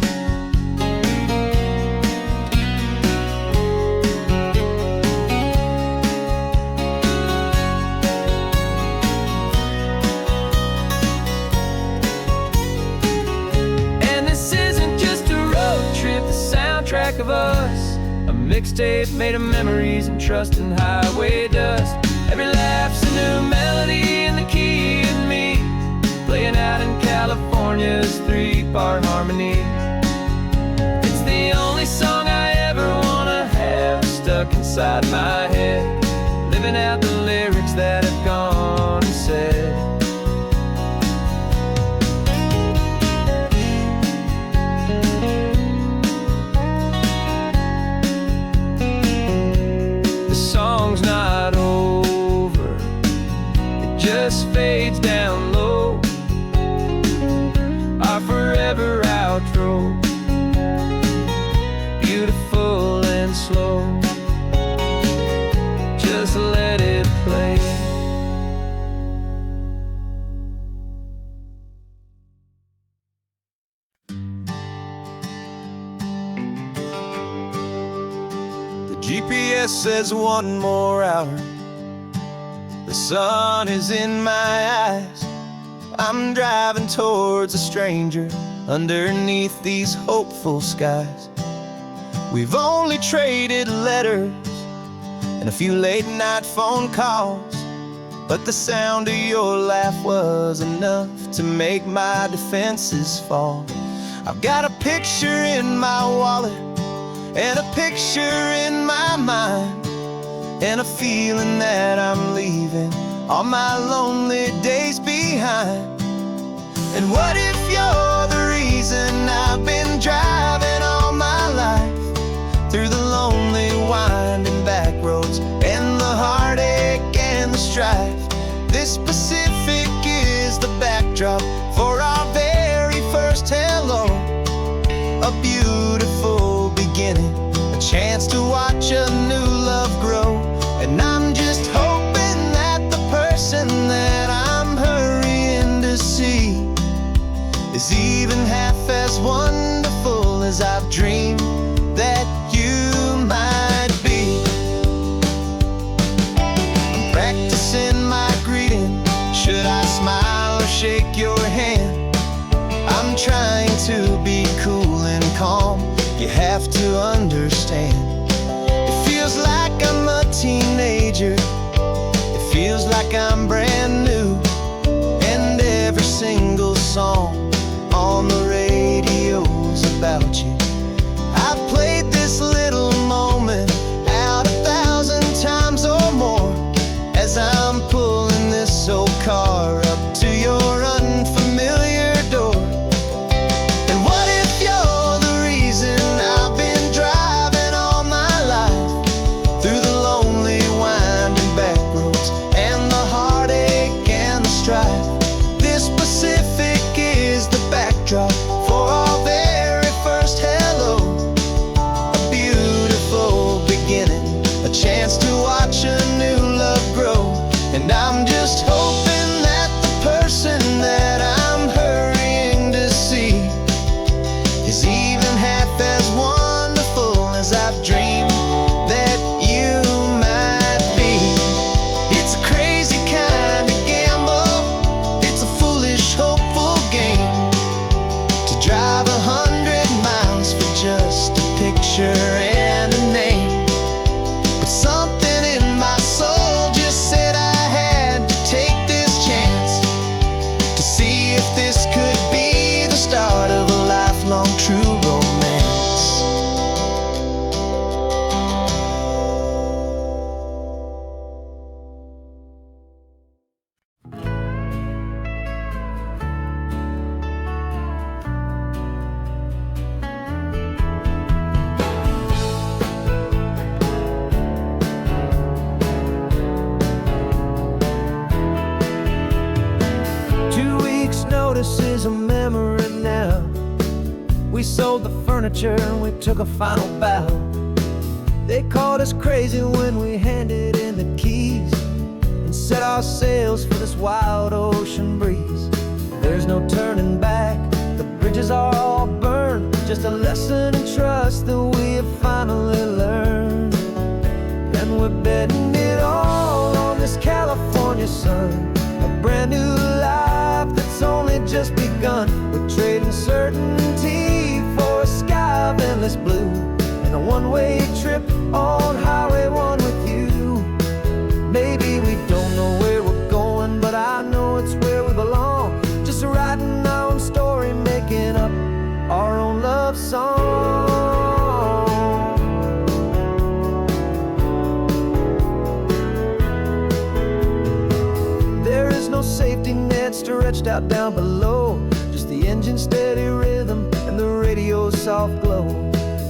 And this isn't just a road trip, the soundtrack of us, a mixtape made of memories and trust in highway dust. Every laugh's a new melody in the key and me, playing out in California's three-part harmony. It's the only song I ever wanna have stuck inside my head, living out the lyrics that have gone unsaid. Song's not over, it just fades down low, our forever outro, beautiful and slow, just let it play. GPS says one more hour, the sun is in my eyes. I'm driving towards a stranger underneath these hopeful skies. We've only traded letters and a few late night phone calls, but the sound of your laugh was enough to make my defenses fall. I've got a picture in my wallet and a picture in my mind, and a feeling that I'm leaving all my lonely days behind. And what if you're the reason I've been driving all my life, through the lonely winding back roads and the heartache and the strife? This Pacific is the backdrop for our very first hello, a beautiful beginning, a chance to watch a new love grow. And I'm just hoping that the person that I'm hurrying to see is even half as wonderful as I've dreamed that you might be. I'm practicing my greeting, should I smile or shake your hand? I'm trying to be cool and calm, you have to understand. It feels like I'm a teenager, it feels like I'm brand new, and every single song on the radio's about you. I've played this little moment out 1,000 times or more, as I'm pulling this old car up to your unfamiliar door. And what if you're the reason I've been driving all my life, through the lonely winding back roads and the heartache and the strife? This Pacific is this is a memory now. We sold the furniture and we took a final bow. They called us crazy when we handed in the keys and set our sails for this wild ocean breeze. There's no turning back, the bridges are all burned. Just a lesson in trust that we have finally learned. And we're betting it all on this California sun, a brand new life that's only just begun. We're trading certainty for a sky of endless blue and a one-way trip on Highway 1 with you. Maybe we don't know where we're going, but I know it's where we belong. Just writing our own story, making up our own love song. There is no safety net stretched out down below, just the engine's steady rhythm and the radio's soft glow.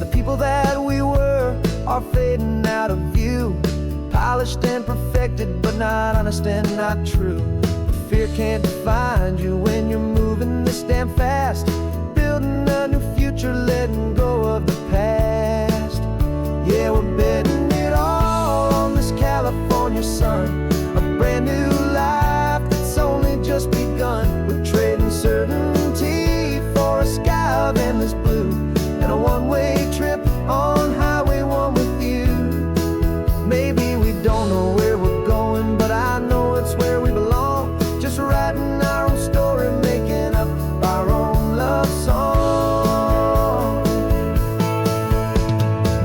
The people that we were are fading out of view, polished and perfected, but not honest and not true. Fear can't define you when you're moving this damn fast, building a new future, letting go of the past. Yeah, we're betting it all on this California sun, a brand new life that's only just begun. We're trading certainty for a sky of endless blue and a one-way trip on Highway 1 with you. Maybe we don't know where we're going, but I know it's where we belong. Just writing our own story, making up our own love song.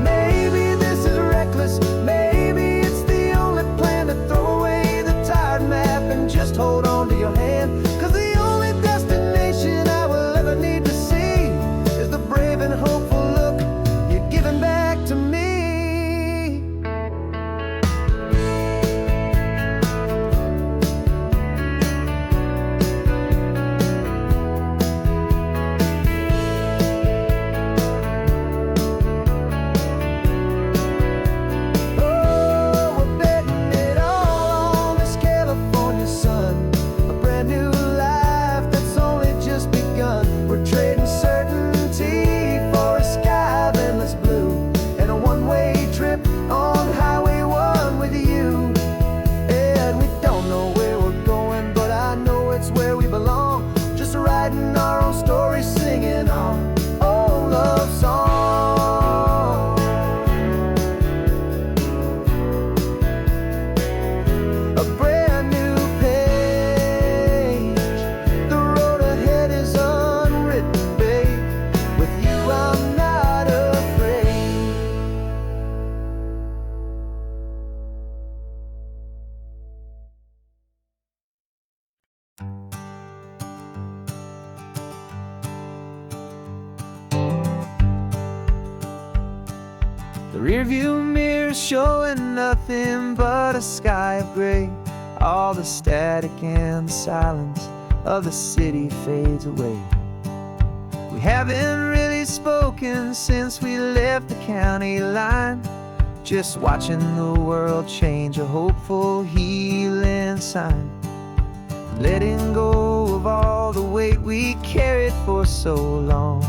Maybe this is reckless, maybe it's the only plan to throw away the tired map and just hold on to your hand. 'Cause the only destination I will ever need to see is the brave and hopeful look you're giving back to me. The rearview mirror showing nothing but a sky of gray. All the static and the silence of the city fades away. We haven't really spoken since we left the county line, just watching the world change, a hopeful healing sign. Letting go of all the weight we carried for so long,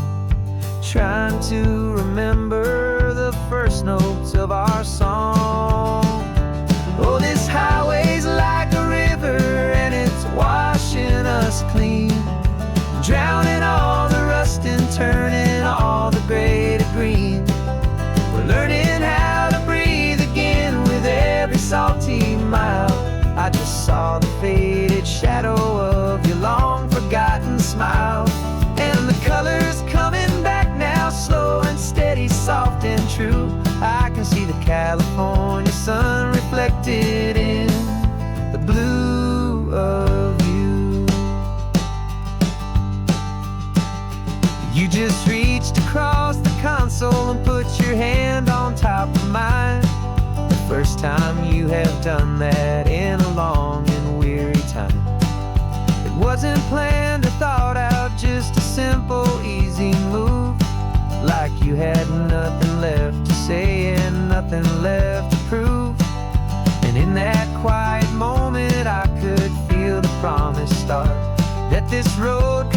trying to remember the first notes of our song. Oh, this highway's like a river and it's washing us clean, drowning all the rust and turning all the gray to green. We're learning how to breathe again with every salty mile. I just saw the faded shadow of your long forgotten smile, and the colors coming back now, slow and steady, soft and true. I can see the California sun reflected in the blue of you. You just reached across the console and put your hand on top of mine. The first time you have done that in a long and weary time. It wasn't planned or thought out, just a simple, easy move. Like you had nothing left to say and nothing left to prove. And in that quiet moment I could feel the promise start, that this road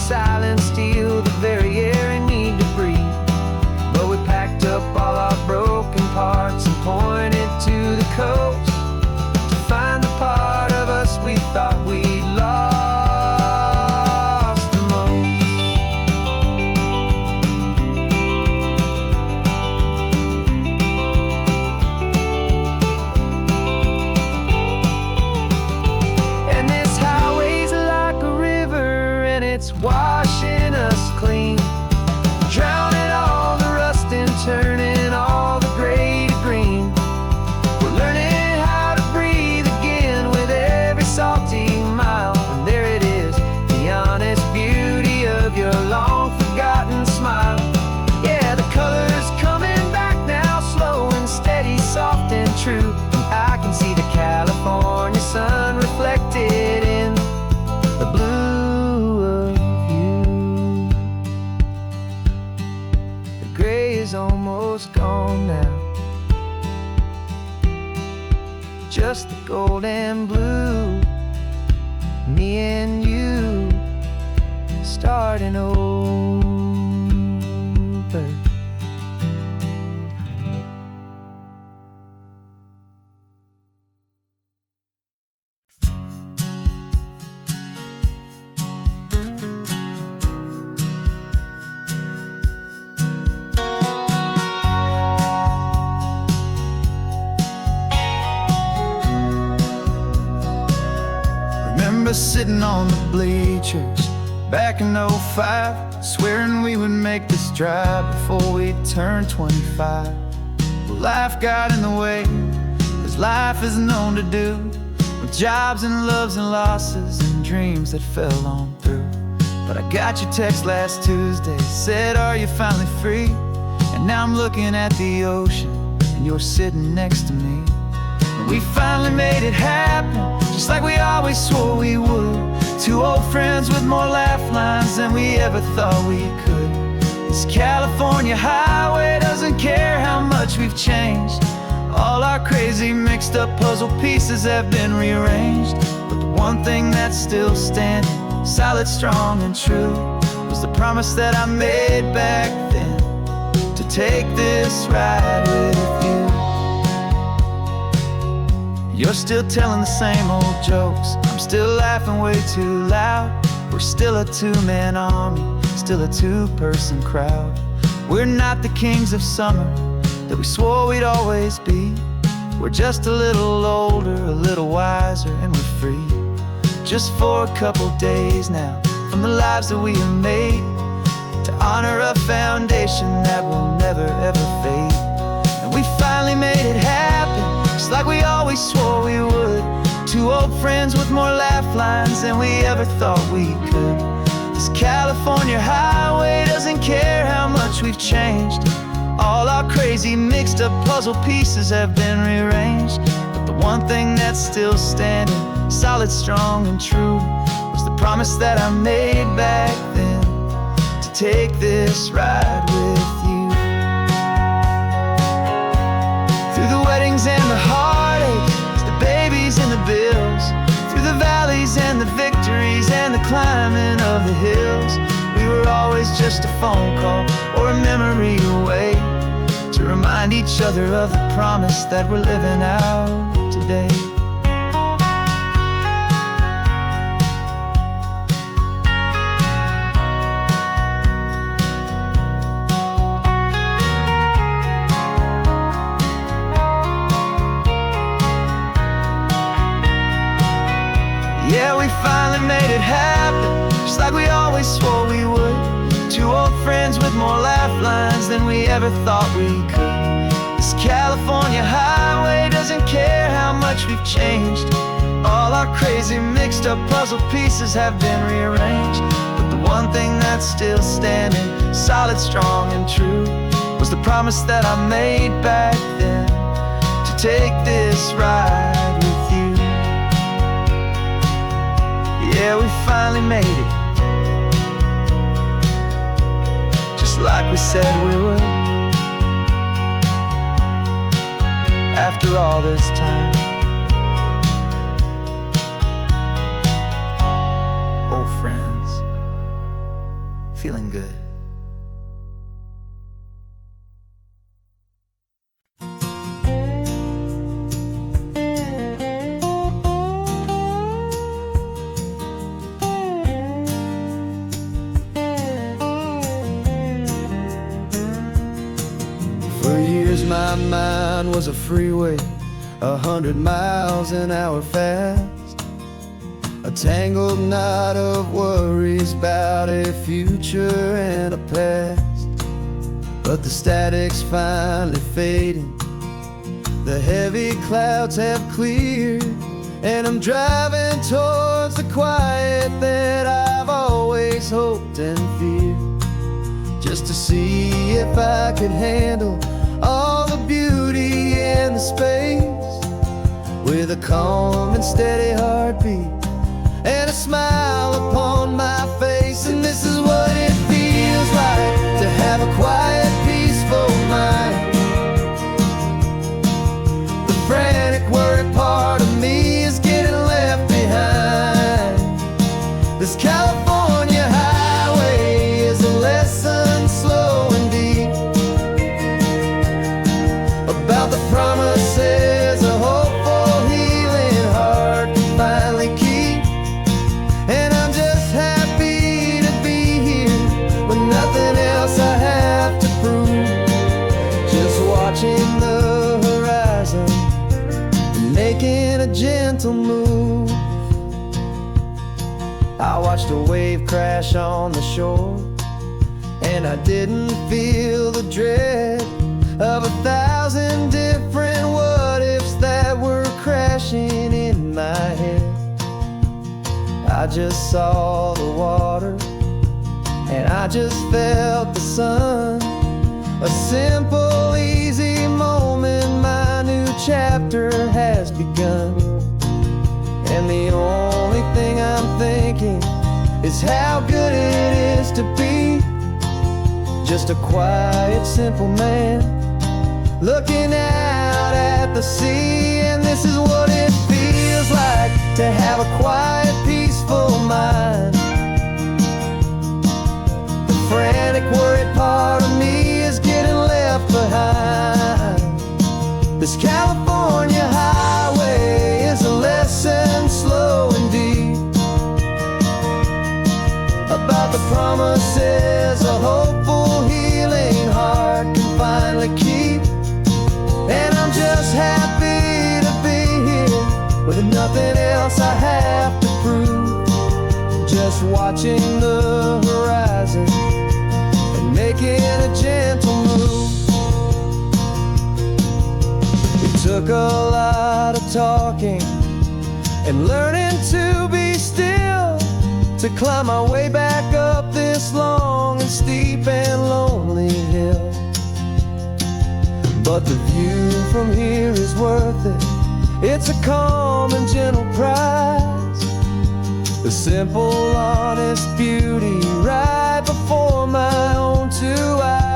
silence steal the very air I need to breathe. But we packed up all our broken parts and pointed to the coast to find the part of us we thought we'd lost the most. And this highway's like a river, and it's washing us clean, drowning all the rust and turning all the gray to green. We're learning how to breathe again with every salty mile. And there it is, the honest beauty of your long forgotten smile. Yeah, the color's coming back now, slow and steady, soft and true. I can see the California sun reflected in the blue of you. The gray is almost gone now, just the gold and blue. Me and you starting over. Remember sitting on the bleachers back in '05, swearing we would make this drive before we turned 25. Well, life got in the way, as life is known to do, with jobs and loves and losses and dreams that fell on through. But I got your text last Tuesday, said, are you finally free? And now I'm looking at the ocean, and you're sitting next to me. We finally made it happen, just like we always swore we would. Two old friends with more laugh lines than we ever thought we could. This California highway doesn't care how much we've changed. All our crazy mixed up puzzle pieces have been rearranged. But the one thing that's still standing, solid, strong and true, was the promise that I made back then, to take this ride with you. You're still telling the same old jokes, I'm still laughing way too loud. We're still a two-man army, still a two-person crowd. We're not the kings of summer that we swore we'd always be. We're just a little older, a little wiser, and we're free. Just for a couple days now, from the lives that we have made, to honor a foundation that will never ever fade. And we finally made it happen, just like we always swore we would. Two old friends with more laugh lines than we ever thought we could. This California highway doesn't care how much we've changed. All our crazy mixed up puzzle pieces have been rearranged. But the one thing that's still standing, solid, strong and true, was the promise that I made back then, to take this ride with you. Through the weddings and the heartaches, the babies and the bills, through the valleys and the victories and the climbing of the hills, we were always just a phone call or a memory away, to remind each other of the promise that we're living out today. Yeah, we finally made it happen, just like we always swore we would. Two old friends with more laugh lines than we ever thought we could. This California highway doesn't care how much we've changed. All our crazy mixed up puzzle pieces have been rearranged. But the one thing that's still standing, solid, strong and true, was the promise that I made back then, to take this ride with you. Yeah, we finally made it, just like we said we would. After all this time, old friends. years my mind was a freeway, 100 miles an hour fast, a tangled knot of worries about a future and a past. But the static's finally fading, the heavy clouds have cleared, and I'm driving towards the quiet that I've always hoped and feared, just to see if I could handle all the beauty and the space, with a calm and steady heartbeat and a smile upon my face. And this is what it feels like to have a quiet, peaceful mind. The frantic, worried part of me is getting left behind. This California highway is a lesson slow and deep about the promises a hopeful, healing heart can finally keep. And I'm just happy to be here with nothing else I have to prove, just watching the horizon and making a gentle move. I watched a wave crash on the shore, and I didn't feel the dread of 1,000 different what-ifs that were crashing in my head. I just saw the water, and I just felt the sun. A simple, easy moment, my new chapter has begun. And the only thing I'm thinking is how good it is to be just a quiet, simple man looking out at the sea. And this is what it feels like to have a quiet, peaceful mind. The frantic, worried part of me is getting left behind. This California highway is a lesson slow and deep about the promises a hopeful, healing heart can finally keep. And I'm just happy to be here with nothing else I have to prove, just watching the horizon and making a gentle move. It took a lot of talking and learning to be still to climb my way back up this long and steep and lonely hill. But the view from here is worth it. It's a calm and gentle prize, the simple, honest beauty right before my own two eyes.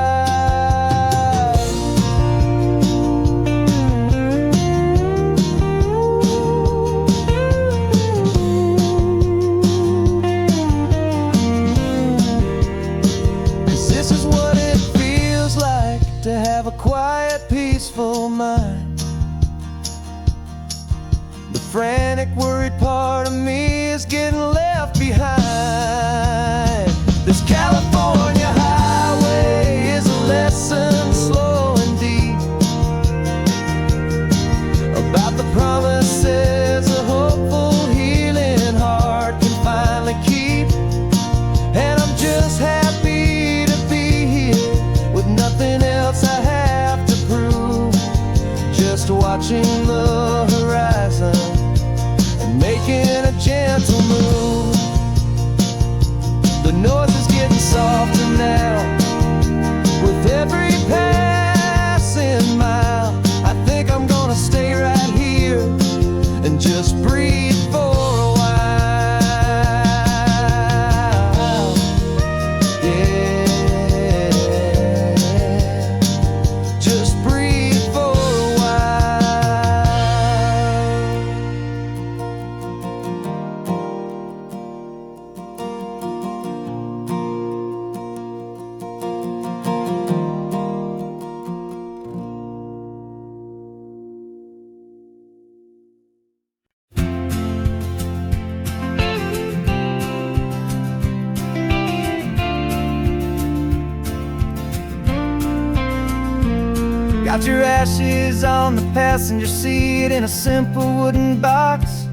To have a quiet, peaceful mind. The frantic, worried part of me is getting left behind. This California highway is a lesson slow and deep about the promises a hopeful, healing heart can finally keep. And I'm just happy to be here with nothing else I have to prove, just watching the horizon and making a gentle move. The noise is getting softer now with every passing mile. I think I'm gonna stay right here and just breathe for a while. Yeah. Just breathe for a while. Out your ashes on the passenger seat in a simple wooden box.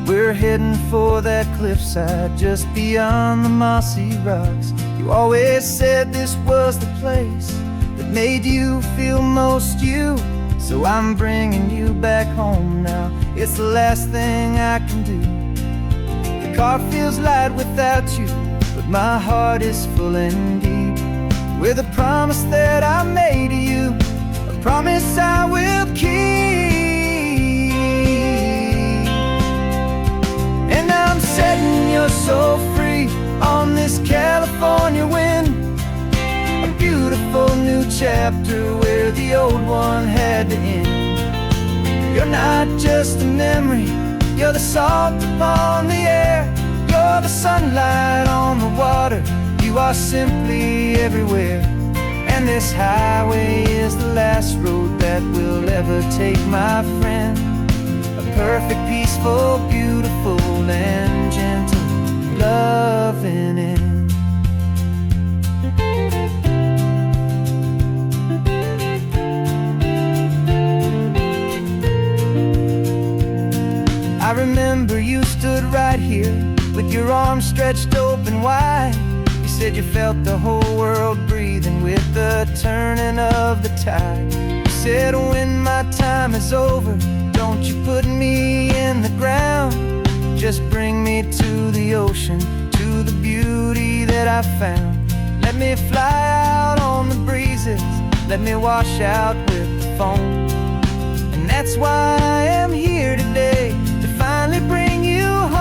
We're heading for that cliffside just beyond the mossy rocks. You always said this was the place that made you feel most you. So I'm bringing you back home now. It's the last thing I can do. The car feels light without you, but my heart is full and deep with a promise that I made to you, a promise I will keep. And I'm setting your soul free on this California wind, a beautiful new chapter where the old one had to end. You're not just a memory, you're the salt upon the air, you're the sunlight on the water, you are simply everywhere. And this highway is the last road that we'll ever take, my friend. A perfect, peaceful, beautiful, and gentle, loving end. I remember you stood right here with your arms stretched open wide. You said you felt the whole world breathing with the turning of the tide. You said when my time is over, don't you put me in the ground, just bring me to the ocean, to the beauty that I found. Let me fly out on the breezes, let me wash out with the foam. And that's why I am here today, to finally bring you home.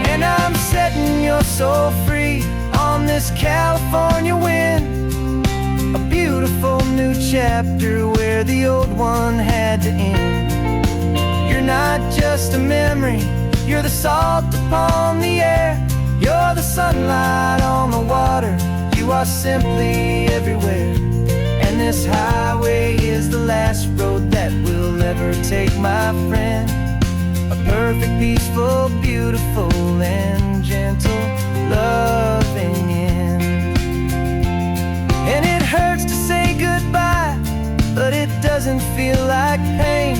And I'm setting your soul free on this California wind, a beautiful new chapter where the old one had to end. You're not just a memory, you're the salt upon the air, you're the sunlight on the water, you are simply everywhere. And this highway is the last road that we'll ever take, my friend. A perfect, peaceful, beautiful, and gentle, loving end. And it hurts to say goodbye, but it doesn't feel like pain.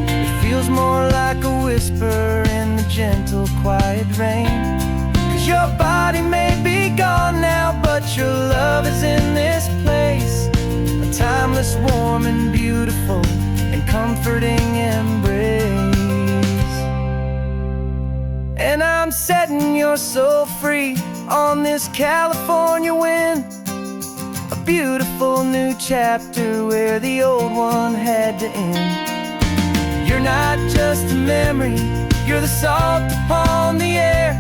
It feels more like a whisper in the gentle, quiet rain. 'Cause your body may be gone now, but your love is in this place, a timeless, warm, and beautiful, and comforting embrace. And I'm setting your soul free on this California wind, a beautiful new chapter where the old one had to end. You're not just a memory, you're the salt upon the air,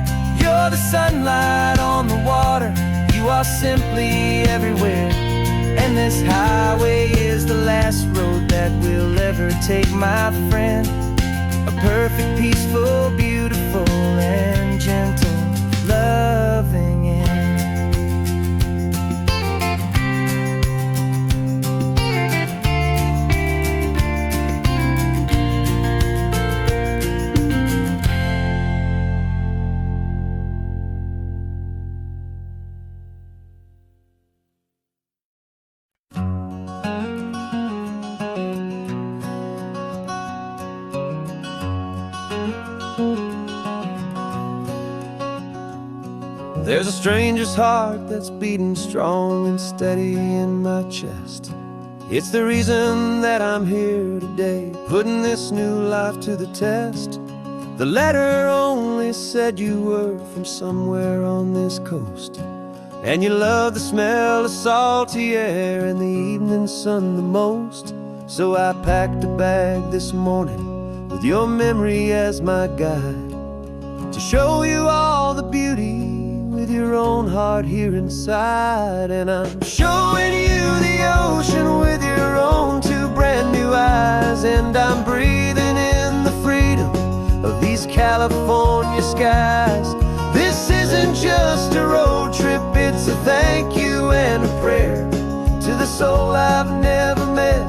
you're the sunlight on the water, you are simply everywhere. And this highway is the last road that we'll ever take, my friend. A perfect, peaceful, beautiful, and gentle, loving end. There's a stranger's heart that's beating strong and steady in my chest. It's the reason that I'm here today, putting this new life to the test. The letter only said you were from somewhere on this coast, and you love the smell of salty air and the evening sun the most. So I packed a bag this morning with your memory as my guide, to show you all the beauty with your own heart here inside. And I'm showing you the ocean with your own two brand new eyes, and I'm breathing in the freedom of these California skies. This isn't just a road trip, it's a thank you and a prayer to the soul I've never met,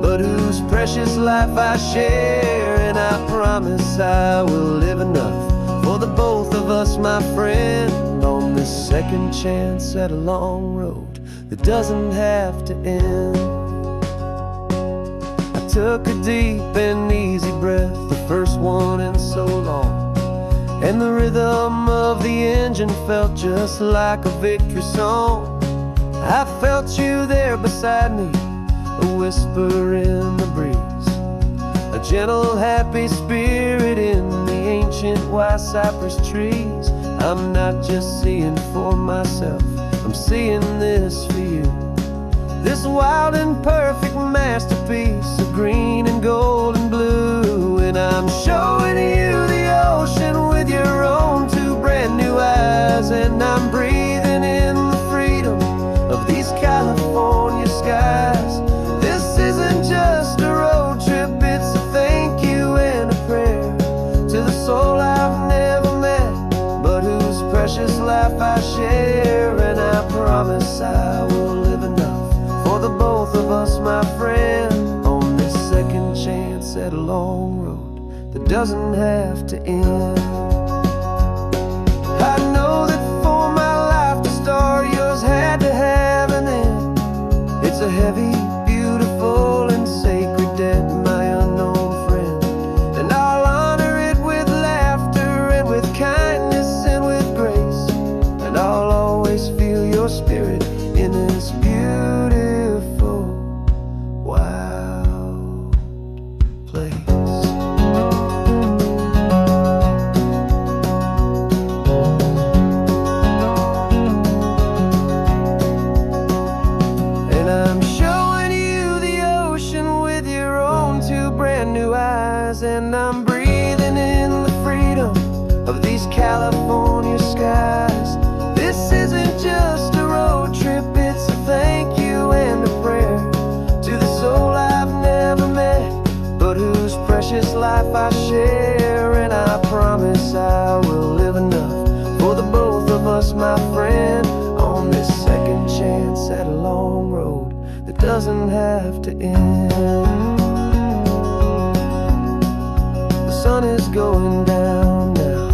but whose precious life I share. And I promise I will live enough for the both of us, my friend, on this this second chance at a long road that doesn't have to end. I took a deep and easy breath, the first one in so long, and the rhythm of the engine felt just like a victory song. I felt you there beside me, a whisper in the breeze, a gentle, happy spirit in the ancient white cypress trees. I'm not just seeing for myself, I'm seeing this for you. This wild and perfect masterpiece of green and gold and blue. And I'm showing you the ocean with your own two brand new eyes. And I'm breathing in the freedom of these California skies. This isn't just a road trip, it's a thank you and a prayer to the soul I've never met, but whose precious life I share. And I promise I will live enough for the both of us, my friend, on this second chance at a long road that doesn't have to end. I know that for my life to start, yours had to have an end. It's a heavy, beautiful, and sacred debt, my unknown friend, and I'll honor it with laughter and with kindness and with grace. And I'll always feel your spirit in this beautiful, wild place. And I'm showing you the ocean with your own two brand new eyes. And I'm breathing in the freedom of these California skies. This isn't just a road trip, it's a thank you and a prayer to the soul I've never met, but whose precious life I share. And I promise I will live enough for the both of us, my friend, on this second chance at a long road that doesn't have to end. The sun is going down now.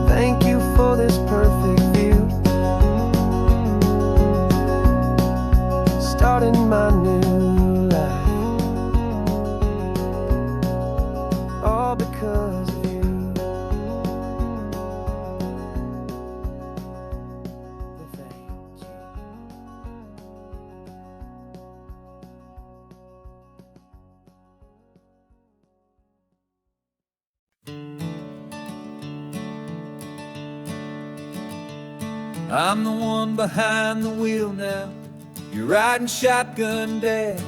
Thank you for this perfect view, starting my new life, all because of you. Thank you. I'm the one behind the wheel now. You're riding shotgun, Dad,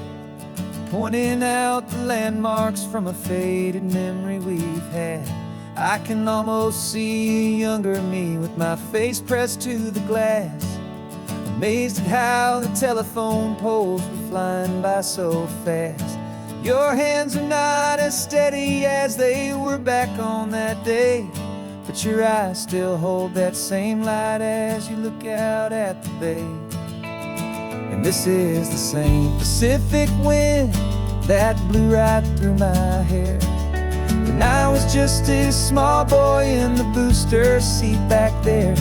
pointing out the landmarks from a faded memory we've had. I can almost see a younger me with my face pressed to the glass, amazed at how the telephone poles were flying by so fast. Your hands are not as steady as they were back on that day, but your eyes still hold that same light as you look out at the bay. And this is the same Pacific wind that blew right through my hair when I was just a small boy in the booster seat back there.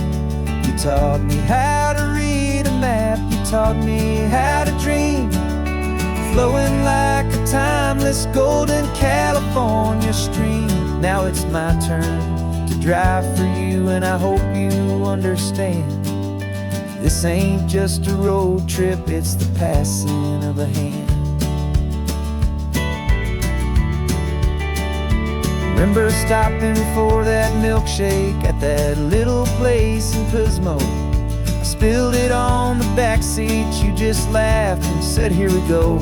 You taught me how to read a map, you taught me how to dream, flowing like a timeless golden California stream. Now it's my turn to drive for you, and I hope you understand. This ain't just a road trip, it's the passing of a hand. Remember stopping for that milkshake at that little place in Pismo? I spilled it on the back seat, you just laughed and said, here we go.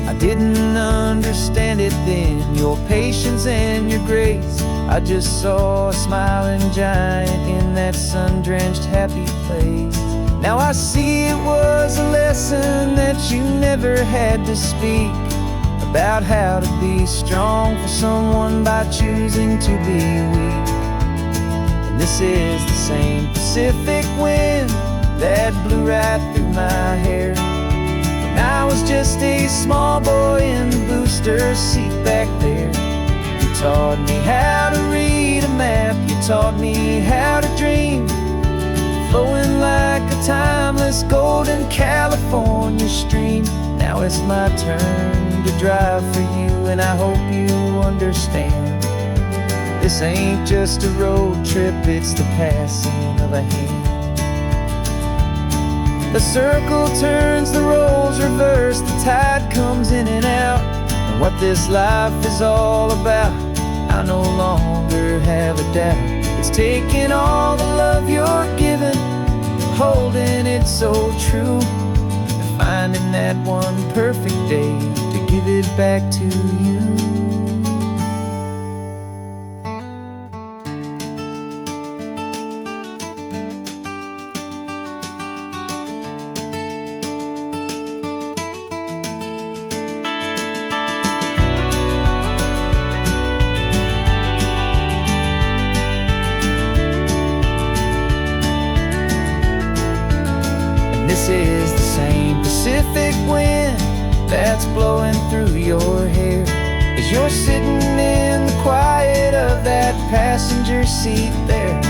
I didn't understand it then, your patience and your grace. I just saw a smiling giant in that sun-drenched happy place. Now I see it was a lesson that you never had to speak, about how to be strong for someone by choosing to be weak. And this is the same Pacific wind that blew right through my hair when I was just a small boy in the booster seat back there. You taught me how to read a map, you taught me how to dream, flowing like a timeless golden California stream. Now it's my turn to drive for you, and I hope you understand. This ain't just a road trip, it's the passing of a hand. The circle turns, the roles reverse, the tide comes in and out. And what this life is all about, I no longer have a doubt. It's taking all the love you're giving, holding it so true, and finding that one perfect day to give it back to you. This is the same Pacific wind that's blowing through your hair as you're sitting in the quiet of that passenger seat there.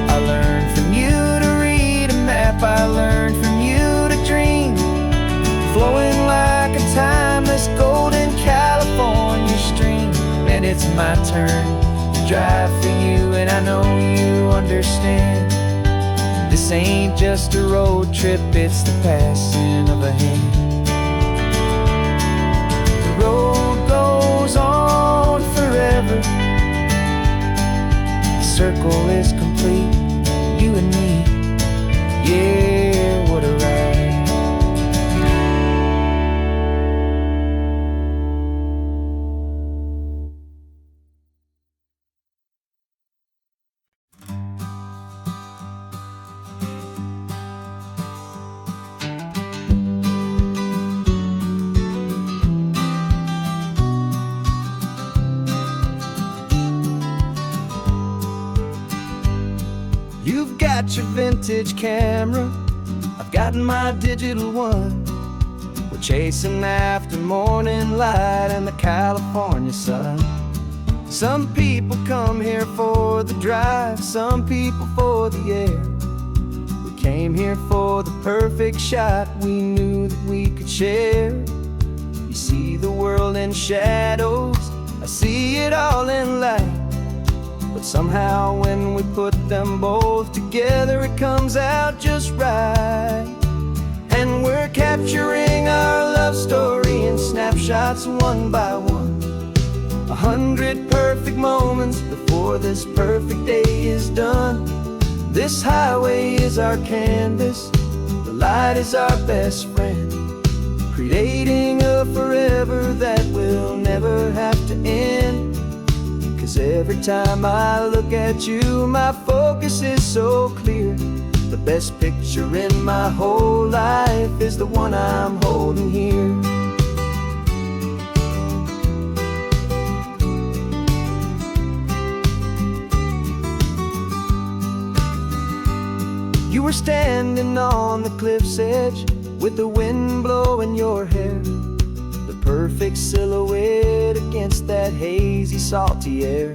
I learned from you to read a map, I learned from you to dream, flowing like a timeless golden California stream. And it's my turn to drive for you, and I know you understand. This ain't just a road trip, it's the passing of a hand. The road goes on forever, the circle is complete, you and me, yeah, what a ride. You've got your vintage camera, I've got my digital one. We're chasing after morning light and the California sun. Some people come here for the drive, some people for the air. We came here for the perfect shot we knew that we could share. You see the world in shadows, I see it all in light. But somehow when we put them both together, it comes out just right. And we're capturing our love story in snapshots one by one. 100 perfect moments before this perfect day is done. This highway is our canvas, the light is our best friend, creating a forever that will never have to end. 'Cause every time I look at you, my focus is so clear. The best picture in my whole life is the one I'm holding here. You were standing on the cliff's edge with the wind blowing your hair, the perfect silhouette against that hazy, salty air.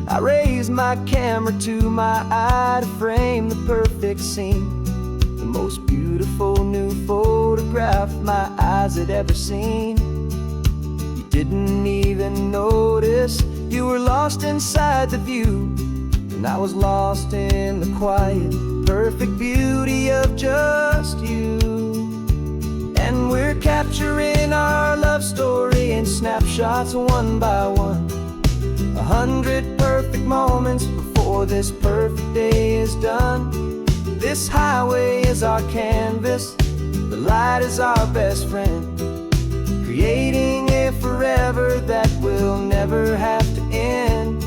I raised my camera to my eye to frame the perfect scene, the most beautiful new photograph my eyes had ever seen. You didn't even notice, you were lost inside the view, and I was lost in the quiet, perfect beauty of just you. And we're capturing our love story in snapshots one by one. 100 perfect moments before this perfect day is done. This highway is our canvas, the light is our best friend, creating a forever that will never have to end.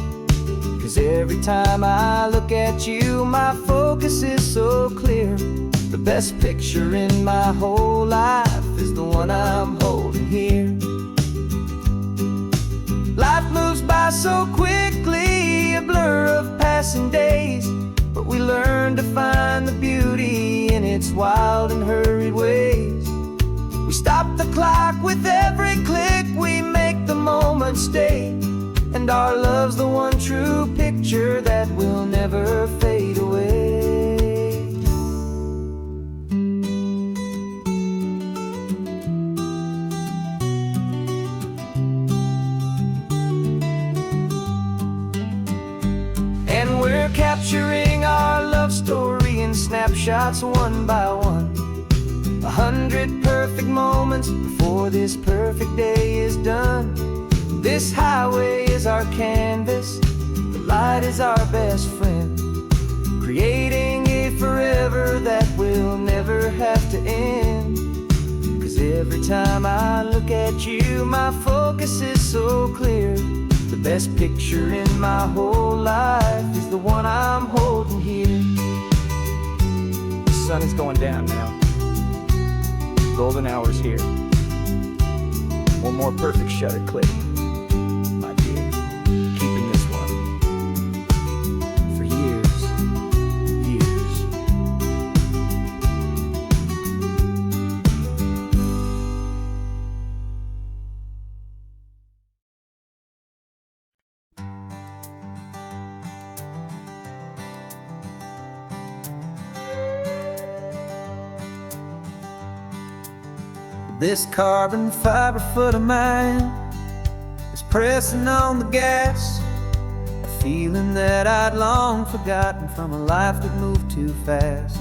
'Cause every time I look at you, my focus is so clear. The best picture in my whole life is the one I'm holding here. Life moves by so quickly, a blur of passing days, but we learn to find the beauty in its wild and hurried ways. We stop the clock with every click, we make the moment stay, and our love's the one true picture that will never fade away. And we're capturing our love story in snapshots one by one. 100 perfect moments before this perfect day is done. This highway is our canvas, the light is our best friend, creating a forever that will never have to end. 'Cause every time I look at you, my focus is so clear. The best picture in my whole life is the one I'm holding here. The sun is going down now. Golden hour's here. One more perfect shutter click, my dear. Keeping this one for years, years. This carbon fiber foot of mine is pressing on the gas, a feeling that I'd long forgotten from a life that moved too fast.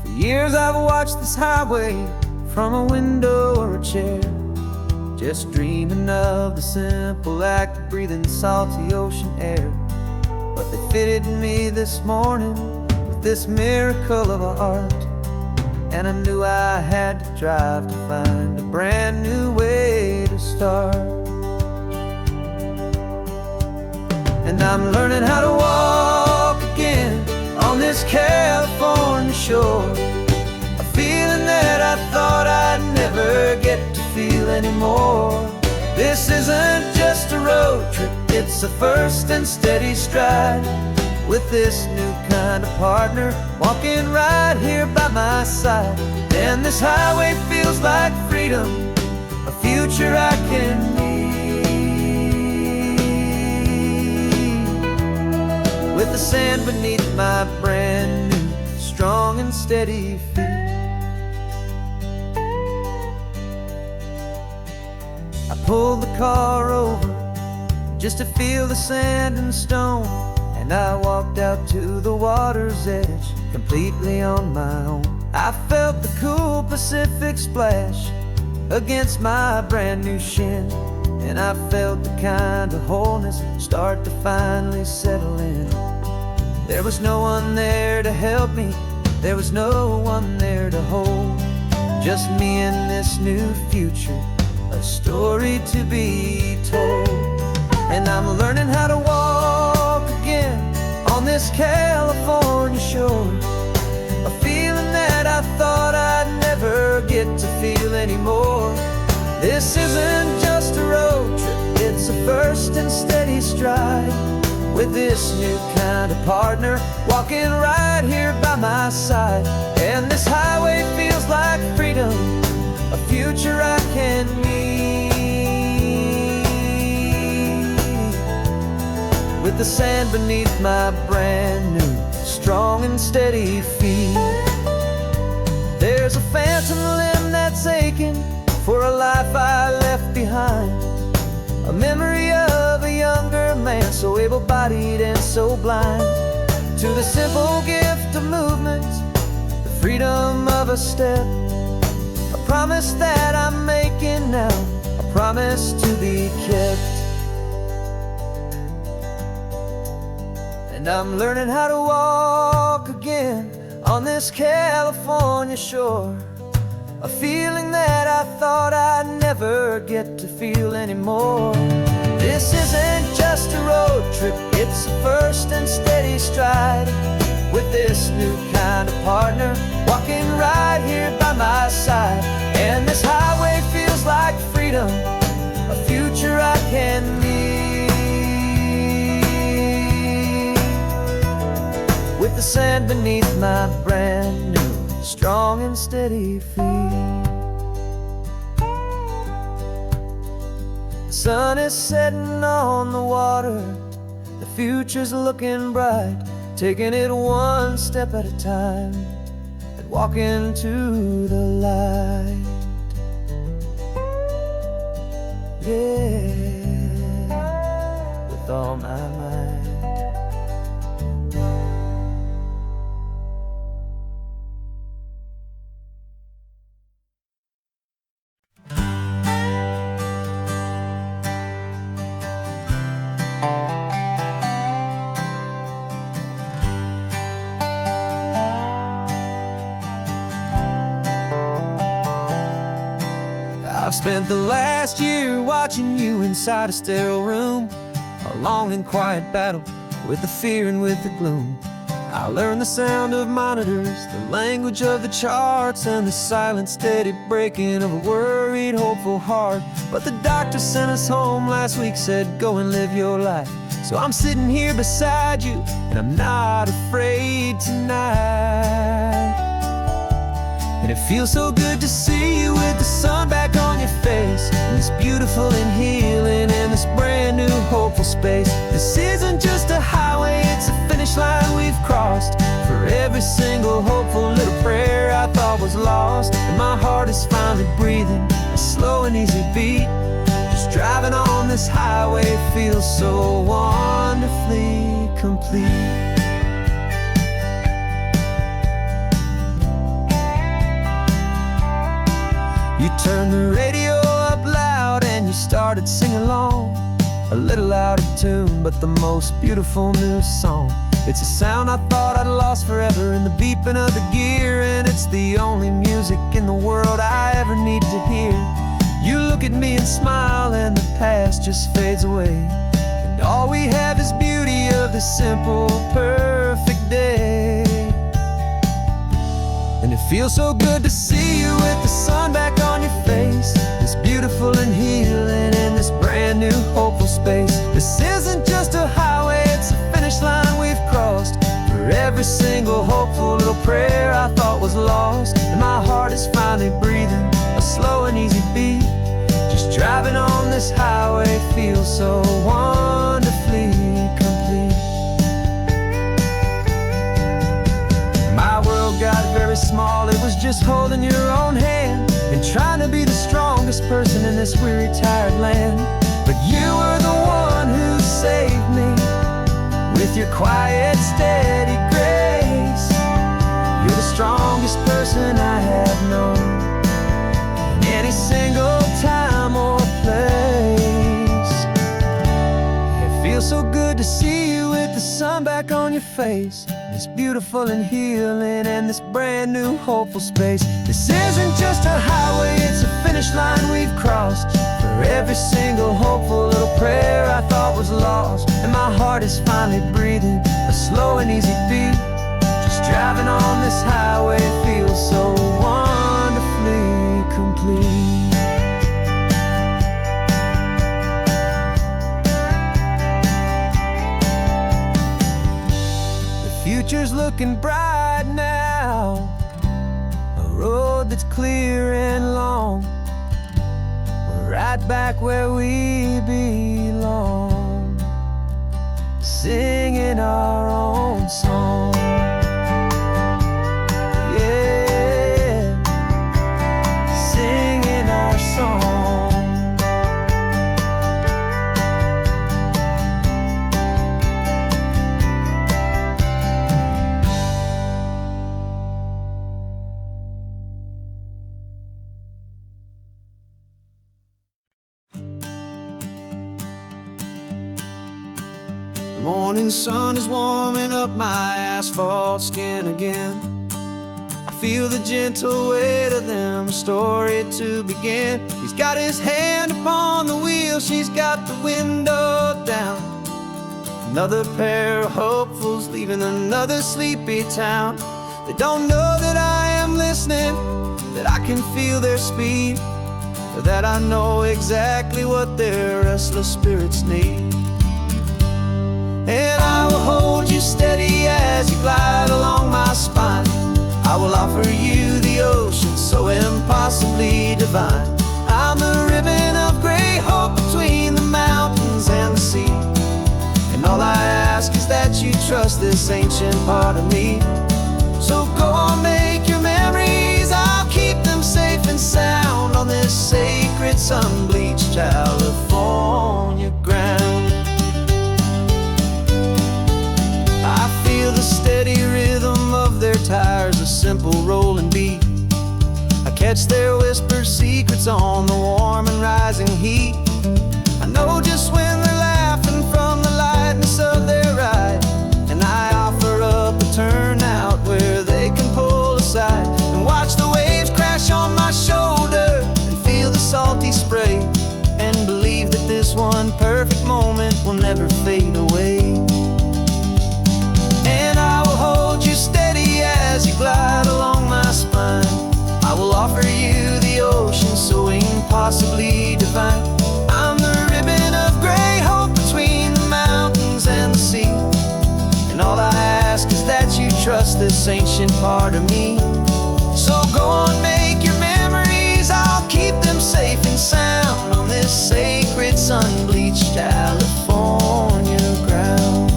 For years I've watched this highway from a window or a chair, just dreaming of the simple act of breathing salty ocean air. But they fitted me this morning with this miracle of art, and I knew I had to drive to find a brand new way to start. And I'm learning how to walk again on this California shore, a feeling that I thought I'd never get to feel anymore. This isn't just a road trip, it's a first and steady stride, with this new kind of partner walking right here by my side. And this highway feels like freedom, a future I can need, with the sand beneath my brand new strong and steady feet. I pulled the car over just to feel the sand and stone, and I walked out to the water's edge, completely on my own. I felt the cool Pacific splash against my brand new shin, and I felt the kind of wholeness start to finally settle in. There was no one there to help me, there was no one there to hold, just me and this new future, a story to be told. And I'm learning how to walk again on this California shore, a feeling that I thought I'd never get to feel anymore. This isn't just a road trip, it's a first and steady stride, with this new kind of partner walking right here by my side. And this highway feels like freedom, a future I can need, with the sand beneath my brand new strong and steady feet. There's a phantom limb that's aching for a life I left behind, a memory of a younger man so able-bodied and so blind, to the simple gift of movement, the freedom of a step, a promise that I'm making now, a promise to be kept. And I'm learning how to walk again on this California shore, a feeling that I thought I'd never get to feel anymore. This isn't just a road trip, it's a first and steady stride, with this new kind of partner walking right here by my side. And this highway feels like freedom, a future I can need, with the sand beneath my brand new strong and steady feet. The sun is setting on the water, the future's looking bright, taking it one step at a time and walking to the light. Yeah, with all my might. I've spent the last year watching you inside a sterile room, a long and quiet battle with the fear and with the gloom. I learned the sound of monitors, the language of the charts, and the silent steady breaking of a worried, hopeful heart. But the doctor sent us home last week, said go and live your life. So I'm sitting here beside you, and I'm not afraid tonight. And it feels so good to see you with the sun back on your face, and this beautiful and healing in this brand new hopeful space. This isn't just a highway, it's a finish line we've crossed. For every single hopeful little prayer I thought was lost, and my heart is finally breathing a slow and easy beat. Just driving on this highway feels so wonderfully complete. You turned the radio up loud and you started singing along, a little out of tune, but the most beautiful new song. It's a sound I thought I'd lost forever in the beeping of the gear, and it's the only music in the world I ever need to hear. You look at me and smile, and the past just fades away, and all we have is beauty of this simple, perfect day. And it feels so good to see you with the sun back on your face, this beautiful and healing in this brand new hopeful space. This isn't just a highway, it's a finish line we've crossed. For every single hopeful little prayer I thought was lost, and my heart is finally breathing a slow and easy beat. Just driving on this highway feels so wonderfully complete. My world got very small, it was just holding your own hand and trying to be the strongest person in this weary, tired land. But you were the one who saved me with your quiet, steady grace. You're the strongest person I have known in any single time or place. It feels so good to see you with the sun back on your face, this beautiful and healing and this brand new hopeful space. This isn't just a highway, it's a finish line we've crossed. For every single hopeful little prayer I thought was lost, and my heart is finally breathing a slow and easy beat. Just driving on this highway feels so wonderfully complete. Future's looking bright now, a road that's clear and long. We're right back where we belong, singing our own song. Yeah, singing our song. The morning sun is warming up my asphalt skin again. I feel the gentle weight of them, a story to begin. He's got his hand upon the wheel, she's got the window down. Another pair of hopefuls leaving another sleepy town. They don't know that I am listening, that I can feel their speed, or that I know exactly what their restless spirits need. And I will hold you steady as you glide along my spine. I will offer you the ocean so impossibly divine. I'm the ribbon of gray hope between the trust this ancient part of me. So go on, make your memories, I'll keep them safe and sound on this sacred sun-bleached California ground. I feel the steady rhythm of their tires, a simple rolling beat. I catch their whispered secrets on the warm and rising heat. I know just when they're laughing from the lightness of their ride, and I offer up a turnout where they can pull aside and watch the waves crash on my shoulder and feel the salty spray, and believe that this one perfect moment will never fade away. And I will hold you steady as you glide along my spine. I will offer you the ocean so impossibly divine. I'm the ribbon of gray hope between the mountains and the sea, and all I ask is that you trust this ancient part of me. So go on, make your memories, I'll keep them safe and sound on this sacred sun-bleached California ground.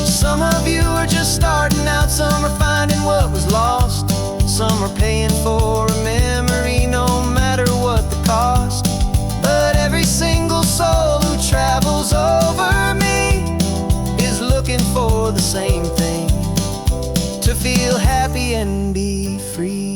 Some of you are just starting out, some are finding what was lost, some are paying for a memory no matter what the cost. But every single soul who travels over me is looking for the same thing, to feel happy and be free.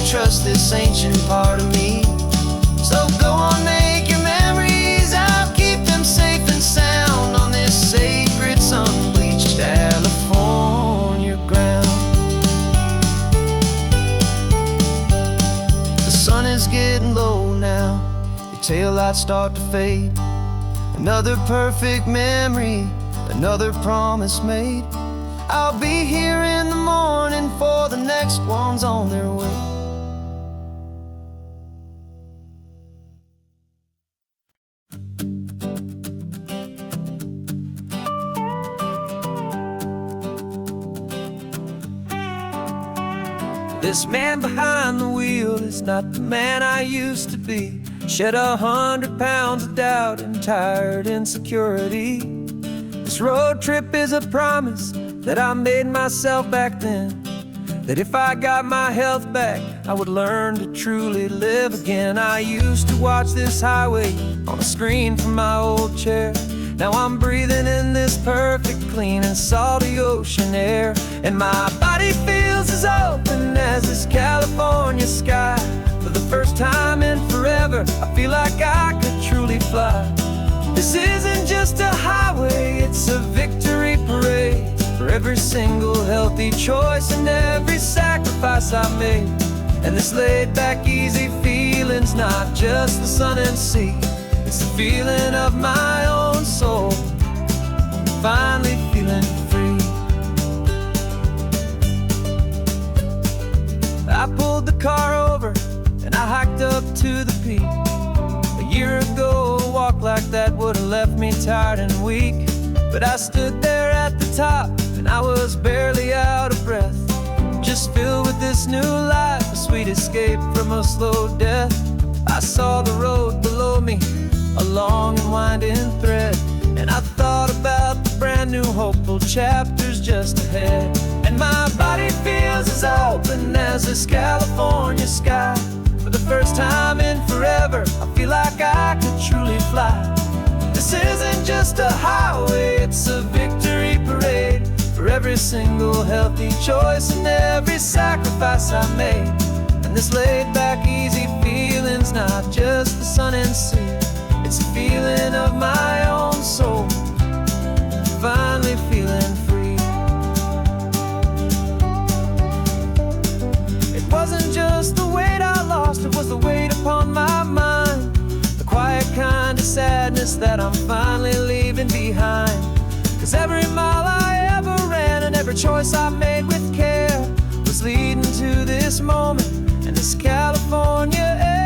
Trust this ancient part of me. So go on, make your memories, I'll keep them safe and sound on this sacred sun-bleached California ground. The sun is getting low now, your taillights start to fade. Another perfect memory, another promise made. I'll be here in the morning for the next ones on their way. This man behind the wheel is not the man I used to be. Shed 100 pounds of doubt and tired insecurity. This road trip is a promise that I made myself back then, that if I got my health back, I would learn to truly live again. I used to watch this highway on a screen from my old chair. Now I'm breathing in this perfect, clean and salty ocean air, and my body feels as open as this California sky. For the first time in forever, I feel like I could truly fly. This isn't just a highway, it's a victory parade for every single healthy choice and every sacrifice I made. And this laid back, easy feeling's not just the sun and sea, it's the feeling of my own soul, finally feeling free. I pulled the car over and I hiked up to the peak. A year ago, a walk like that would have left me tired and weak. But I stood there at the top and I was barely out of breath, just filled with this new life, a sweet escape from a slow death. I saw the road below me, a long and winding thread, and I thought about the brand new hopeful chapters just ahead. And my body feels as open as this California sky. For the first time in forever, I feel like I could truly fly. This isn't just a highway, it's a victory parade for every single healthy choice and every sacrifice I made. And this laid back, easy feeling's not just the sun and sea, it's a feeling of my own soul, finally feeling free. It wasn't just the weight I lost, it was the weight upon my mind, the quiet kind of sadness that I'm finally leaving behind. 'Cause every mile I ever ran every choice I made with care was leading to this moment and this California air.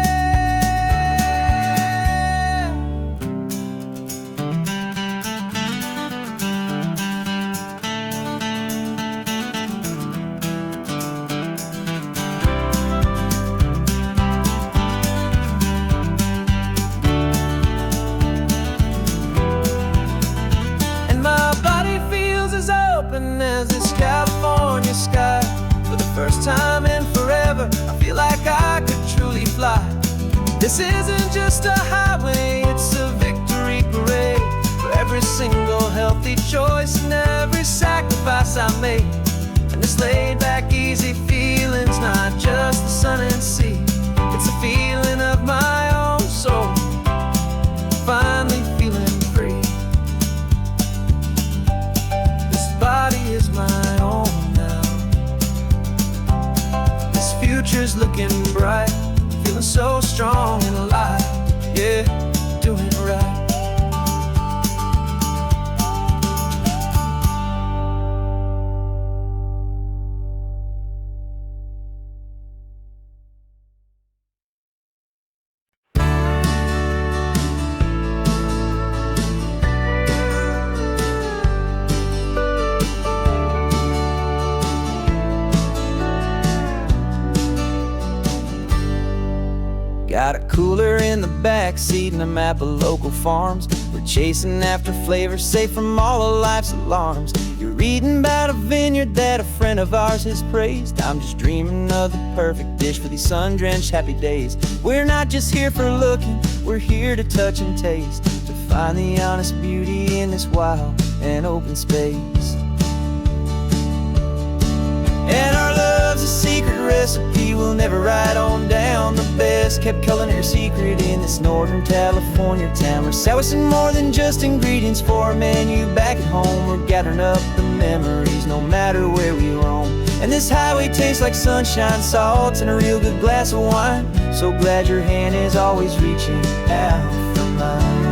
And my body feels as open as this California sky. For the first time in forever, I feel like I could truly fly. This isn't just a highway, it's a victory parade for every single healthy choice and every sacrifice I made. And this laid back, easy feeling's not just the sun and sea, it's a feeling of my own soul, finally feeling free. This body is my own now. This future's looking bright, feeling so strong and alive. Yeah, doing it right. Got a cooler in the back seat and a map of local farms. We're chasing after flavors safe from all of life's alarms. You're reading about a vineyard that a friend of ours has praised. I'm just dreaming of the perfect dish for these sun-drenched happy days. We're not just here for looking, we're here to touch and taste, to find the honest beauty in this wild and open space. And our love's a secret recipe we'll never write on down. The best kept culinary secret in this Northern California town. We're sourcing more than just ingredients for a menu back at home. We're gathering up the memories no matter where we roam. And this highway tastes like sunshine, salt, and a real good glass of wine. So glad your hand is always reaching out for mine.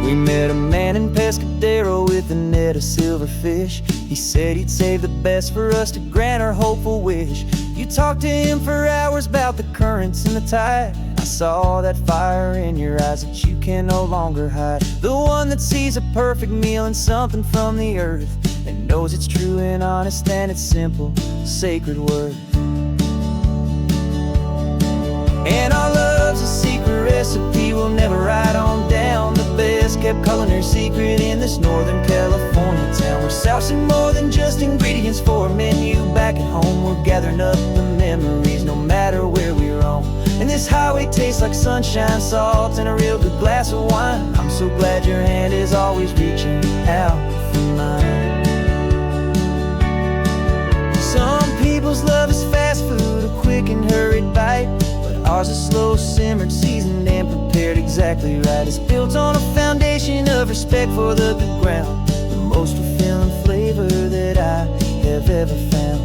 We met a man in Pescadero with a net of silverfish. He said he'd save the best for us to grant our hopeful wish. You talked to him for hours about the currents and the tide. I saw that fire in your eyes that you can no longer hide. The one that sees a perfect meal and something from the earth, and knows it's true and honest and it's simple, sacred worth. And our love's a secret recipe we'll never write on down. The best kept culinary secret in this Northern California town. We're sourcing more than just ingredients for a menu back at home. We're gathering up the memories no matter where we roam. And this highway tastes like sunshine, salt, and a real good glass of wine. I'm so glad your hand is always reaching out for mine. Some people's love is fast food, a quick and hurried bite. Ours is slow simmered, seasoned and prepared exactly right. It's built on a foundation of respect for the good ground, the most fulfilling flavor that I have ever found.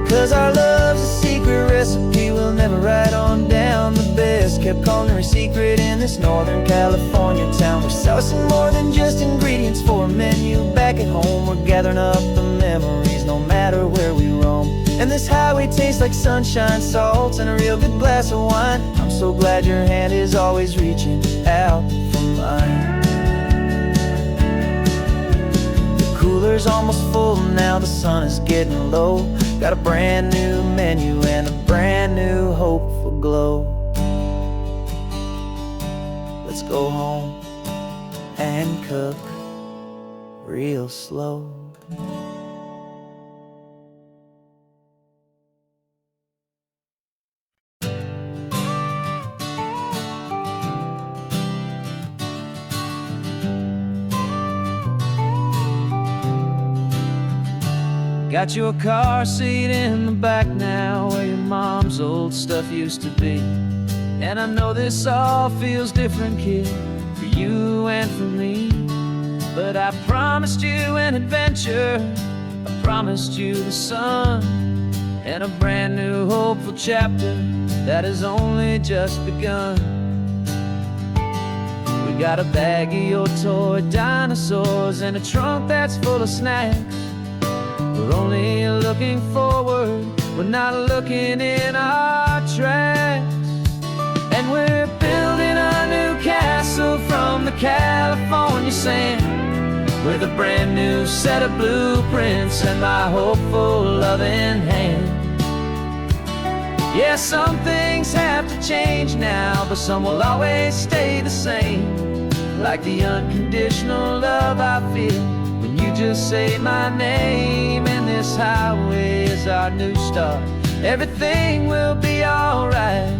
'Cause our love's a secret recipe we'll never write on down. The best kept culinary secret in this Northern California town. We're sourcing more than just ingredients for a menu back at home. We're gathering up the memories no matter where we roam. And this highway tastes like sunshine, salt, and a real good glass of wine. I'm so glad your hand is always reaching out for mine. The cooler's almost full now, the sun is getting low. Got a brand new menu and a brand new hopeful glow. Let's go home and cook real slow. Got your car seat in the back now, where your mom's old stuff used to be. And I know this all feels different, kid, for you and for me. But I promised you an adventure, I promised you the sun, and a brand new hopeful chapter that has only just begun. We got a bag of your toy dinosaurs and a trunk that's full of snacks. We're only looking forward, we're not looking in our tracks. And we're building a new castle from the California sand, with a brand new set of blueprints and my hopeful loving hand. Yeah, some things have to change now, but some will always stay the same. Like the unconditional love I feel when you just say my name. And this highway is our new start. Everything will be alright,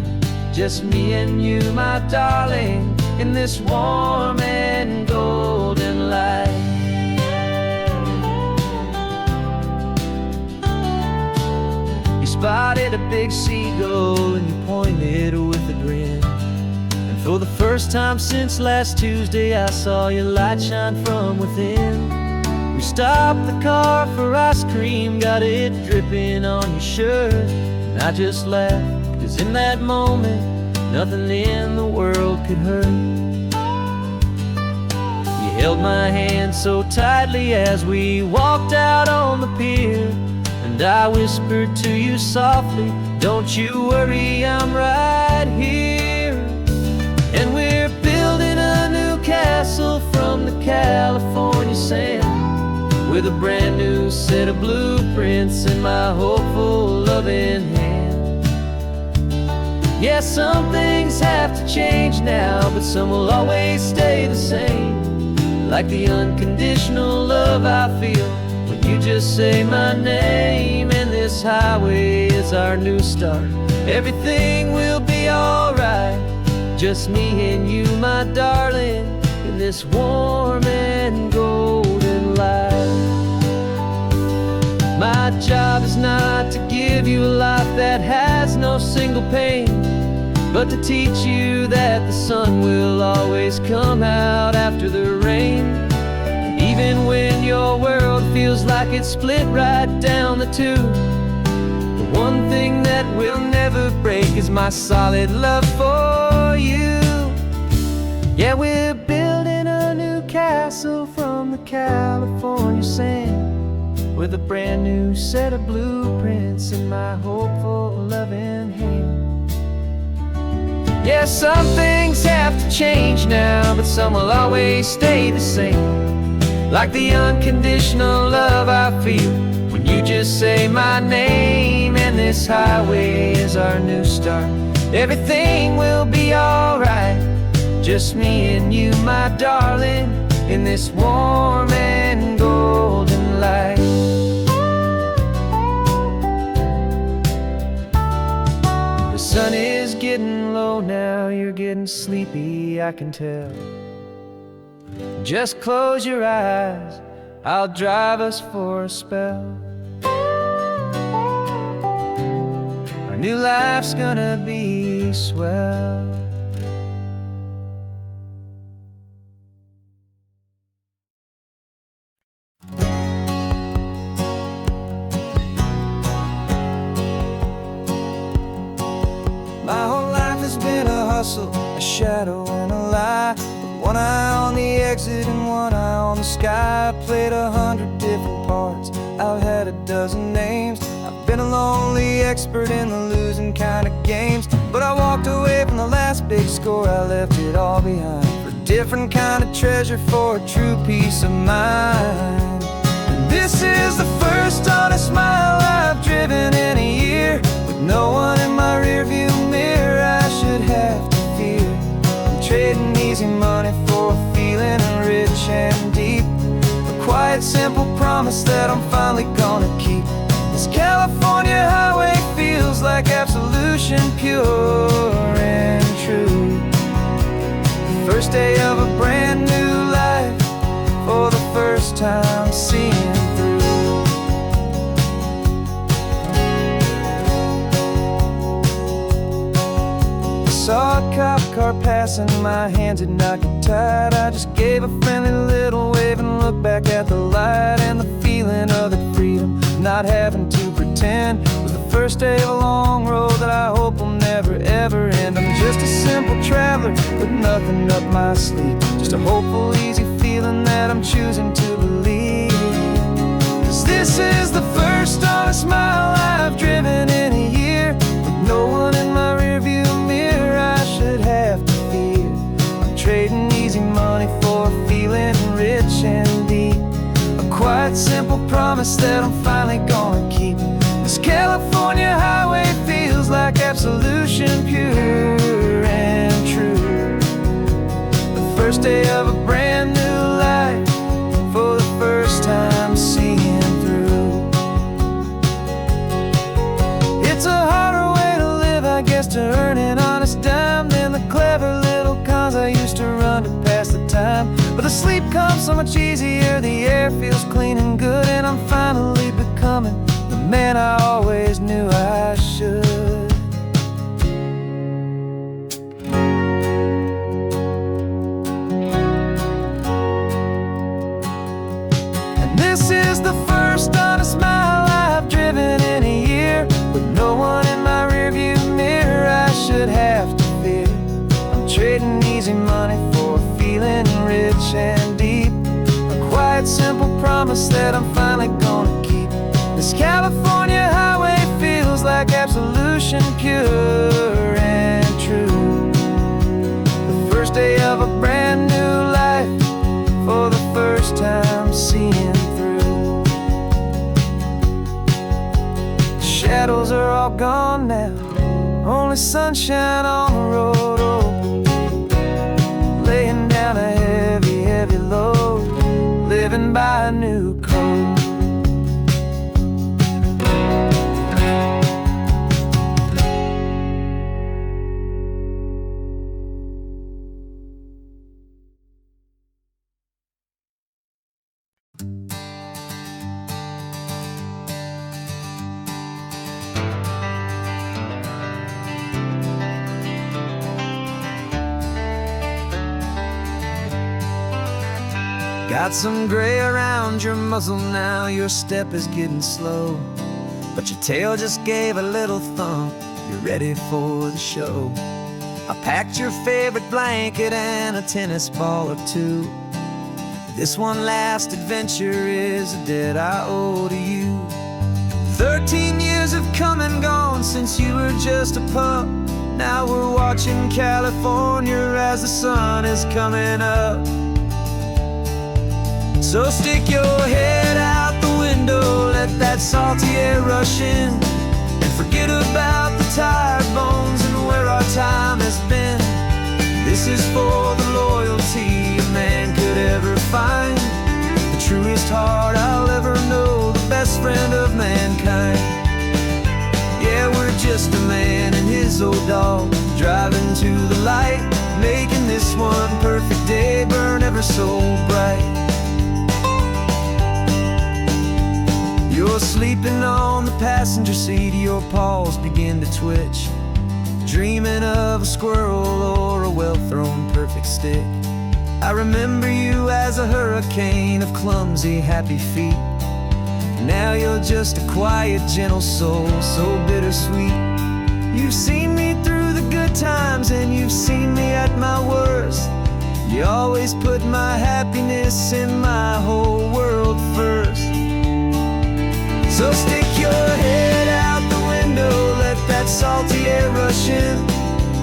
just me and you, my darling, in this warm and golden light. You spotted a big seagull and you pointed with a grin. And for the first time since last Tuesday, I saw your light shine from within. We stopped the car for ice cream, got it dripping on your shirt. And I just laughed, 'cause in that moment, nothing in the world could hurt. You held my hand so tightly as we walked out on the pier, and I whispered to you softly, don't you worry, I'm right here. And we're building a new castle from the California sand, with a brand new set of blueprints in my hopeful loving hand. Yeah, some things have to change now, but some will always stay the same. Like the unconditional love I feel when you just say my name. And this highway is our new start. Everything will be alright, just me and you, my darling, in this warm and golden light. My job is not to give you a life that has no single pain, but to teach you that the sun will always come out after the rain. And even when your world feels like it's split right down the two, the one thing that will never break is my solid love for you. Yeah, we're building a new castle from the California sand, with a brand new set of blueprints in my hopeful loving hand. Yeah, some things have to change now, but some will always stay the same. Like the unconditional love I feel when you just say my name. And this highway is our new start. Everything will be alright, just me and you, my darling, in this warm and golden light. The sun is getting low now, you're getting sleepy, I can tell. Just close your eyes, I'll drive us for a spell. Our new life's gonna be swell. My whole life has been a hustle, a shadow and a lie. With one eye on the exit and one eye on the sky. I played 100 different parts, I've had a dozen names. I've been a lonely expert in the losing kind of games. But I walked away from the last big score, I left it all behind for a different kind of treasure, for a true peace of mind. And this is the first honest mile I've driven in a year, with no one in my rearview mirror I should have to fear. I'm trading easy money for a feeling rich and deep, a quiet simple promise that I'm finally gonna keep. This California highway feels like absolution, pure and true. The first day of a brand new life, for the first time seeing through. Saw car passing, my hands had not got tied. I just gave a friendly little wave and looked back at the light. And the feeling of the freedom, not having to pretend, was the first day of a long road that I hope will never ever end. I'm just a simple traveler with nothing up my sleeve, just a hopeful, easy feeling that I'm choosing to believe. 'Cause this is the first honest mile I've driven in a year, with no one in my rearview mirror I should have to fear. I'm trading easy money for a feeling rich and deep, a quiet, simple promise that I'm finally gonna keep. This California highway feels like absolution, pure and true. The first day of a brand new life, for the first time seeing through. It's a harder way to live, I guess, to earn an honest dime than the clever little cons I used to run to pass the time. But the sleep comes so much easier, the air feels clean and good, and I'm finally becoming the man I always knew I should. And this is the first honest mile I've driven in a year, with no one in my rearview mirror I should have to fear. I'm trading easy money for a feeling rich and deep, a quiet, simple promise that I'm finally gonna keep. This California highway feels like absolution, pure and true. The first day of a brand new life, for the first time seeing through. The shadows are all gone now, only sunshine on the road. Oh, laying down a heavy, heavy load, living by a new code. Got some gray around your muzzle now, your step is getting slow, but your tail just gave a little thump, you're ready for the show. I packed your favorite blanket and a tennis ball or two. This one last adventure is a debt I owe to you. 13 years have come and gone since you were just a pup. Now we're watching California as the sun is coming up. So stick your head out the window, let that salty air rush in, and forget about the tired bones and where our time has been. This is for the loyalty a man could ever find, the truest heart I'll ever know, the best friend of mankind. Yeah, we're just a man and his old dog, driving to the light, making this one perfect day burn ever so bright. You're sleeping on the passenger seat, your paws begin to twitch, dreaming of a squirrel or a well-thrown perfect stick. I remember you as a hurricane of clumsy, happy feet. Now you're just a quiet, gentle soul, so bittersweet. You've seen me through the good times and you've seen me at my worst. You always put my happiness in my whole world first. So stick your head out the window, let that salty air rush in,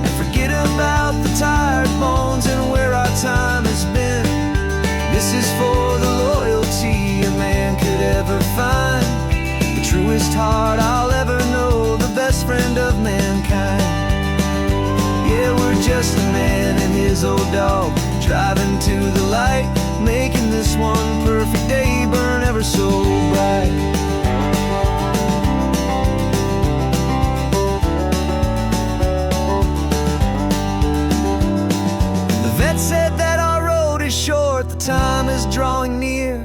and forget about the tired bones and where our time has been. This is for the loyalty a man could ever find, the truest heart I'll ever know, the best friend of mankind. Yeah, we're just a man and his old dog, driving to the light, making this one perfect day burn ever so bright. Said that our road is short, the time is drawing near,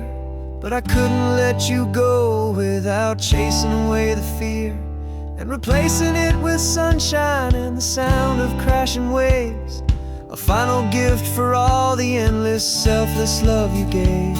but I couldn't let you go without chasing away the fear and replacing it with sunshine and the sound of crashing waves. a final gift for all the endless, selfless love you gave.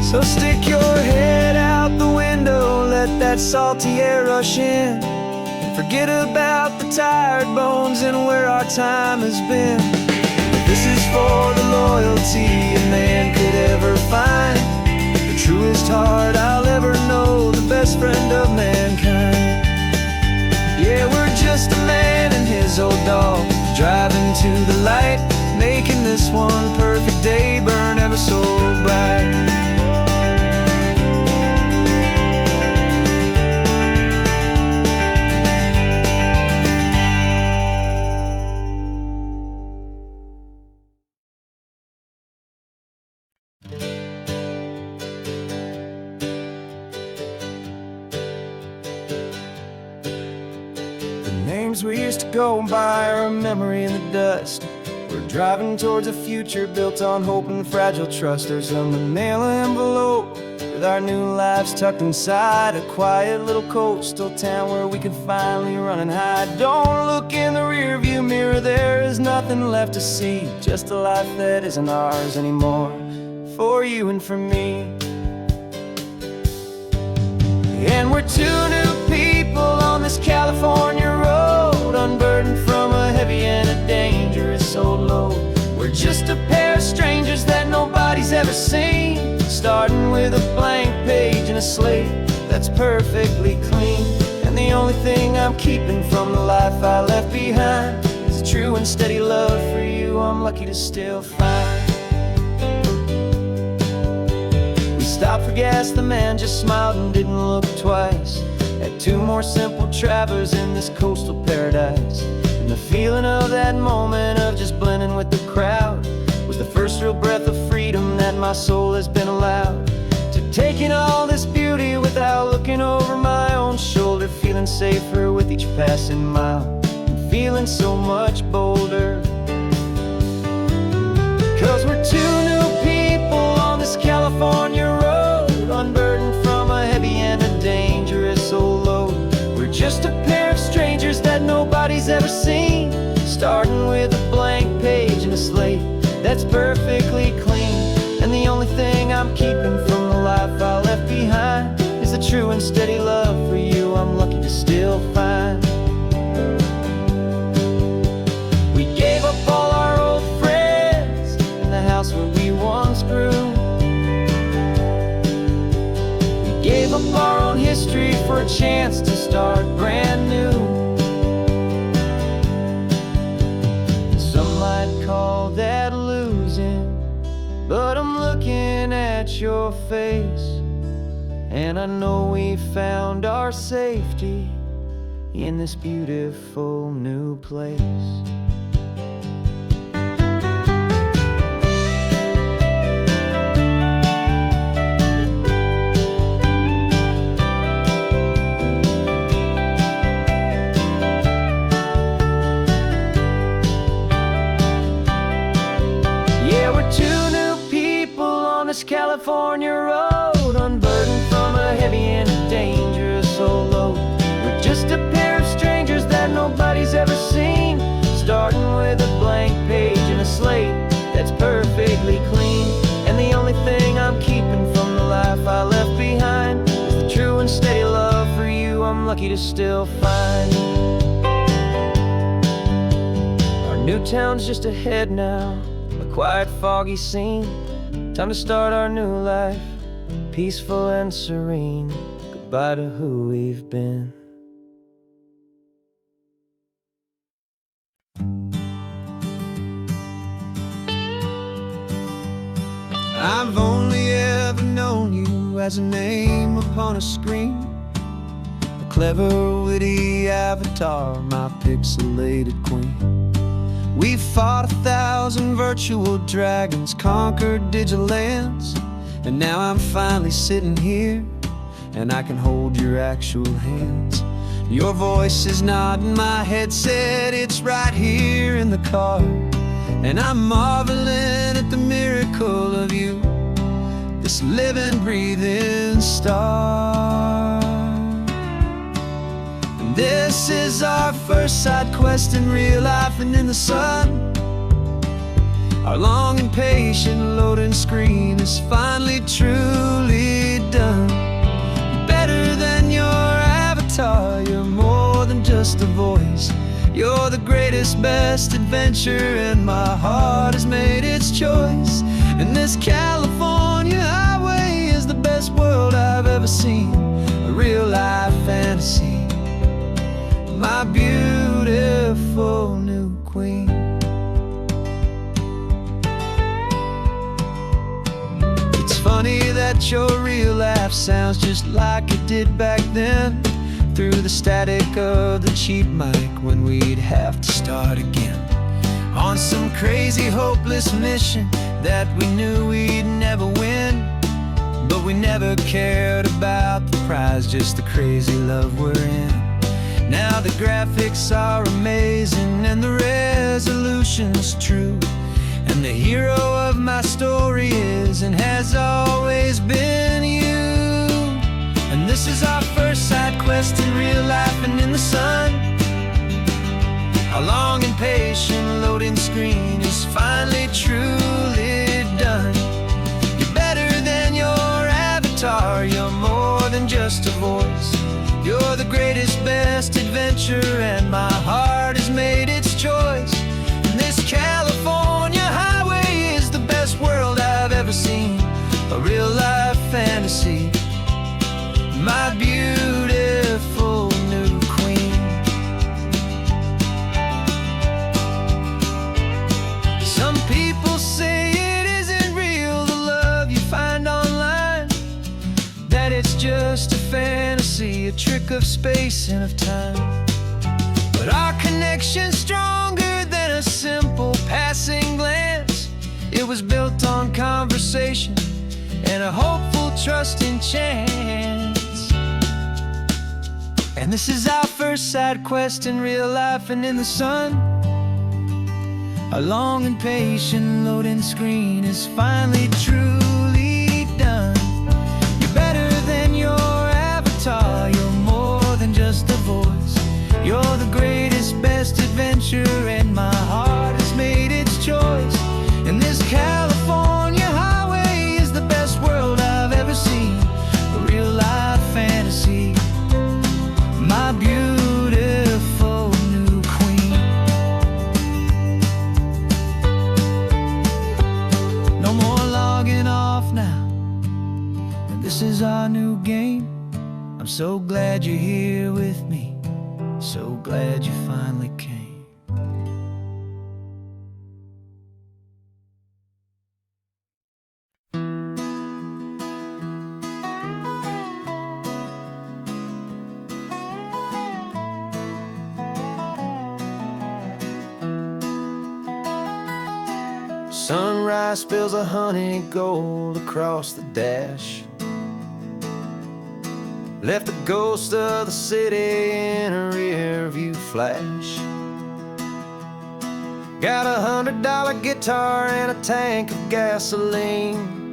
So stick your head out the window, let that salty air rush in, and forget about the tired bones and where our time has been. This is for the loyalty a man could ever find, the truest heart I'll ever know, the best friend of mankind. Yeah, we're just a man and his old dog, driving to the light, making this one perfect day burn ever so bright. Names we used to go by are a memory in the dust. We're driving towards a future built on hope and fragile trust. There's a manila envelope with our new lives tucked inside, a quiet little coastal town where we could finally run and hide. Don't look in the rearview mirror, there is nothing left to see, just a life that isn't ours anymore, for you and for me. And we're two new people on this California road, unburdened from a heavy and a dangerous old load. We're just a pair of strangers that nobody's ever seen, starting with a blank page and a slate that's perfectly clean. And the only thing I'm keeping from the life I left behind is a true and steady love for you I'm lucky to still find. Stopped for gas, the man just smiled and didn't look twice. Had two more simple travelers in this coastal paradise. And the feeling of that moment of just blending with the crowd was the first real breath of freedom that my soul has been allowed to take in all this beauty without looking over my own shoulder, feeling safer with each passing mile and feeling so much bolder. 'Cause we're two new people on this California road, unburdened from a heavy and a dangerous old load. We're just a pair of strangers that nobody's ever seen, starting with a blank page and a slate that's perfectly clean. And the only thing I'm keeping from the life I left behind is the true and steady love for you I'm lucky to still find. We gave up all our old friends in the house where we once grew. Gave up our own history for a chance to start brand new. Some might call that losing, but I'm looking at your face, and I know we found our safety in this beautiful new place. California road, unburdened from a heavy and a dangerous old load. We're just a pair of strangers that nobody's ever seen, starting with a blank page and a slate that's perfectly clean. And the only thing I'm keeping from the life I left behind is the true and steady love for you I'm lucky to still find. Our new town's just ahead now, a quiet foggy scene. Time to start our new life, peaceful and serene. Goodbye to who we've been. I've only ever known you as a name upon a screen, a clever, witty avatar, my pixelated queen. We fought 1,000 virtual dragons, conquered digital lands, and now I'm finally sitting here and I can hold your actual hands. Your voice is not in my headset, it's right here in the car. And I'm marveling at the miracle of you, this living, breathing star. And this is our first side quest in real life and in the sun. Our long and patient loading screen is finally truly done. Better than your avatar, you're more than just a voice. You're the greatest, best adventure, and my heart has made its choice. And this California highway is the best world I've ever seen, a real life fantasy, my beautiful new queen. It's funny that your real life sounds just like it did back then, through the static of the cheap mic when we'd have to start again, on some crazy hopeless mission that we knew we'd never win. But we never cared about the prize, just the crazy love we're in. Now the graphics are amazing and the resolution's true, and the hero of my story is and has always been you. And this is our first side quest in real life and in the sun. Our long and patient loading screen is finally truly done. You're better than your avatar, you're more than just a voice. You're the greatest, best adventure, and my heart has made its choice. And this California highway is the best world I've ever seen, a real life fantasy, my beautiful new queen. Some people say it isn't real, the love you find online, that it's just a fantasy, a trick of space and of time. But our connection's stronger than a simple passing glance. It was built on conversation and a hopeful, trusting chance. And this is our first side quest in real life and in the sun. Our long and patient loading screen is finally truly done. You're better than your avatar, you're more than just a voice. You're the greatest, best adventure, and my heart has made its choice. And this California highway is the best world I've ever seen, a real life fantasy, my beautiful new queen. No more logging off now, and this is our new game. I'm so glad you're here with me, so glad you finally came. Sunrise spills a honey gold across the dash, left the ghost of the city in a rear view flash. Got $100 guitar and a tank of gasoline,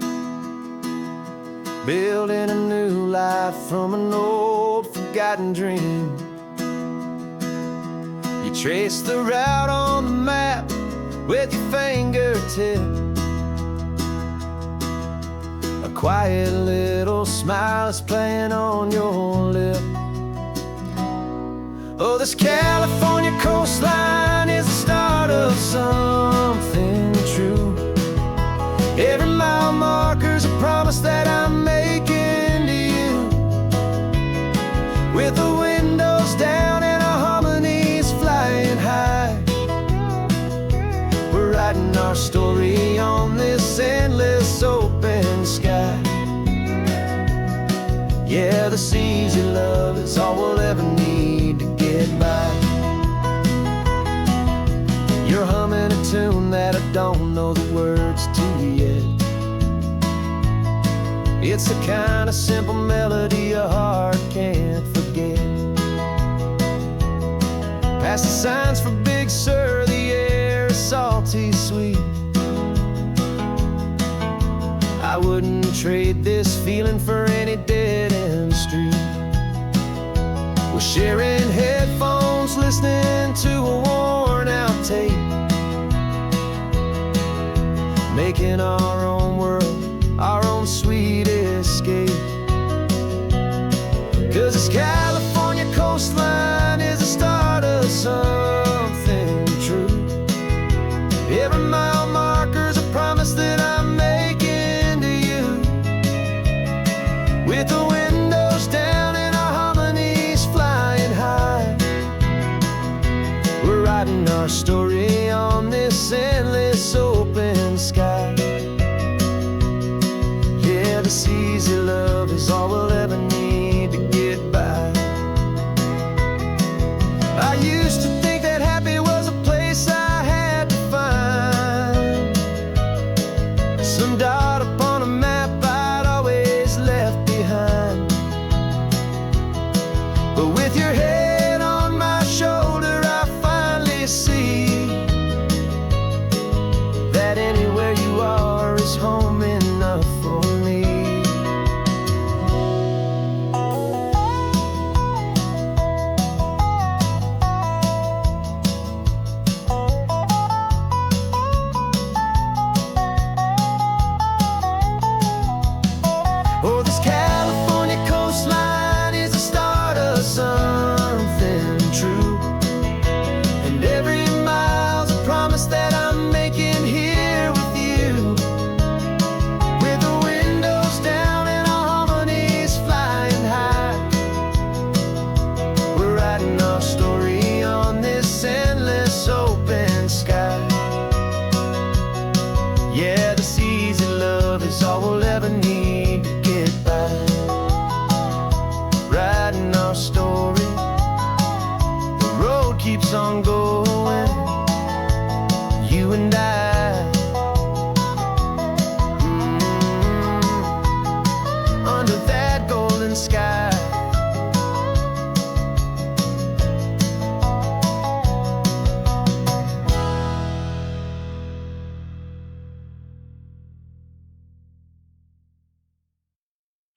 building a new life from an old forgotten dream. You trace the route on the map with your fingertip, a quiet little smile is playing on your lip. Oh, this California coastline is the start of something true. Every mile marker's a promise that I'm making to you, with the windows down and our harmonies flying high. We're writing our story on this endless open sky. Yeah, this easy love is all we'll ever need to get by. You're humming a tune that I don't know the words to yet, It's the kind of simple melody a heart can't forget. Past the signs for Big Sur, the air is salty sweet. I wouldn't trade this feeling for any dead-end street. We're sharing headphones, listening to a worn-out tape, making our own world, our own sweet escape. 'Cause this California coastline is the start of something true. Every mile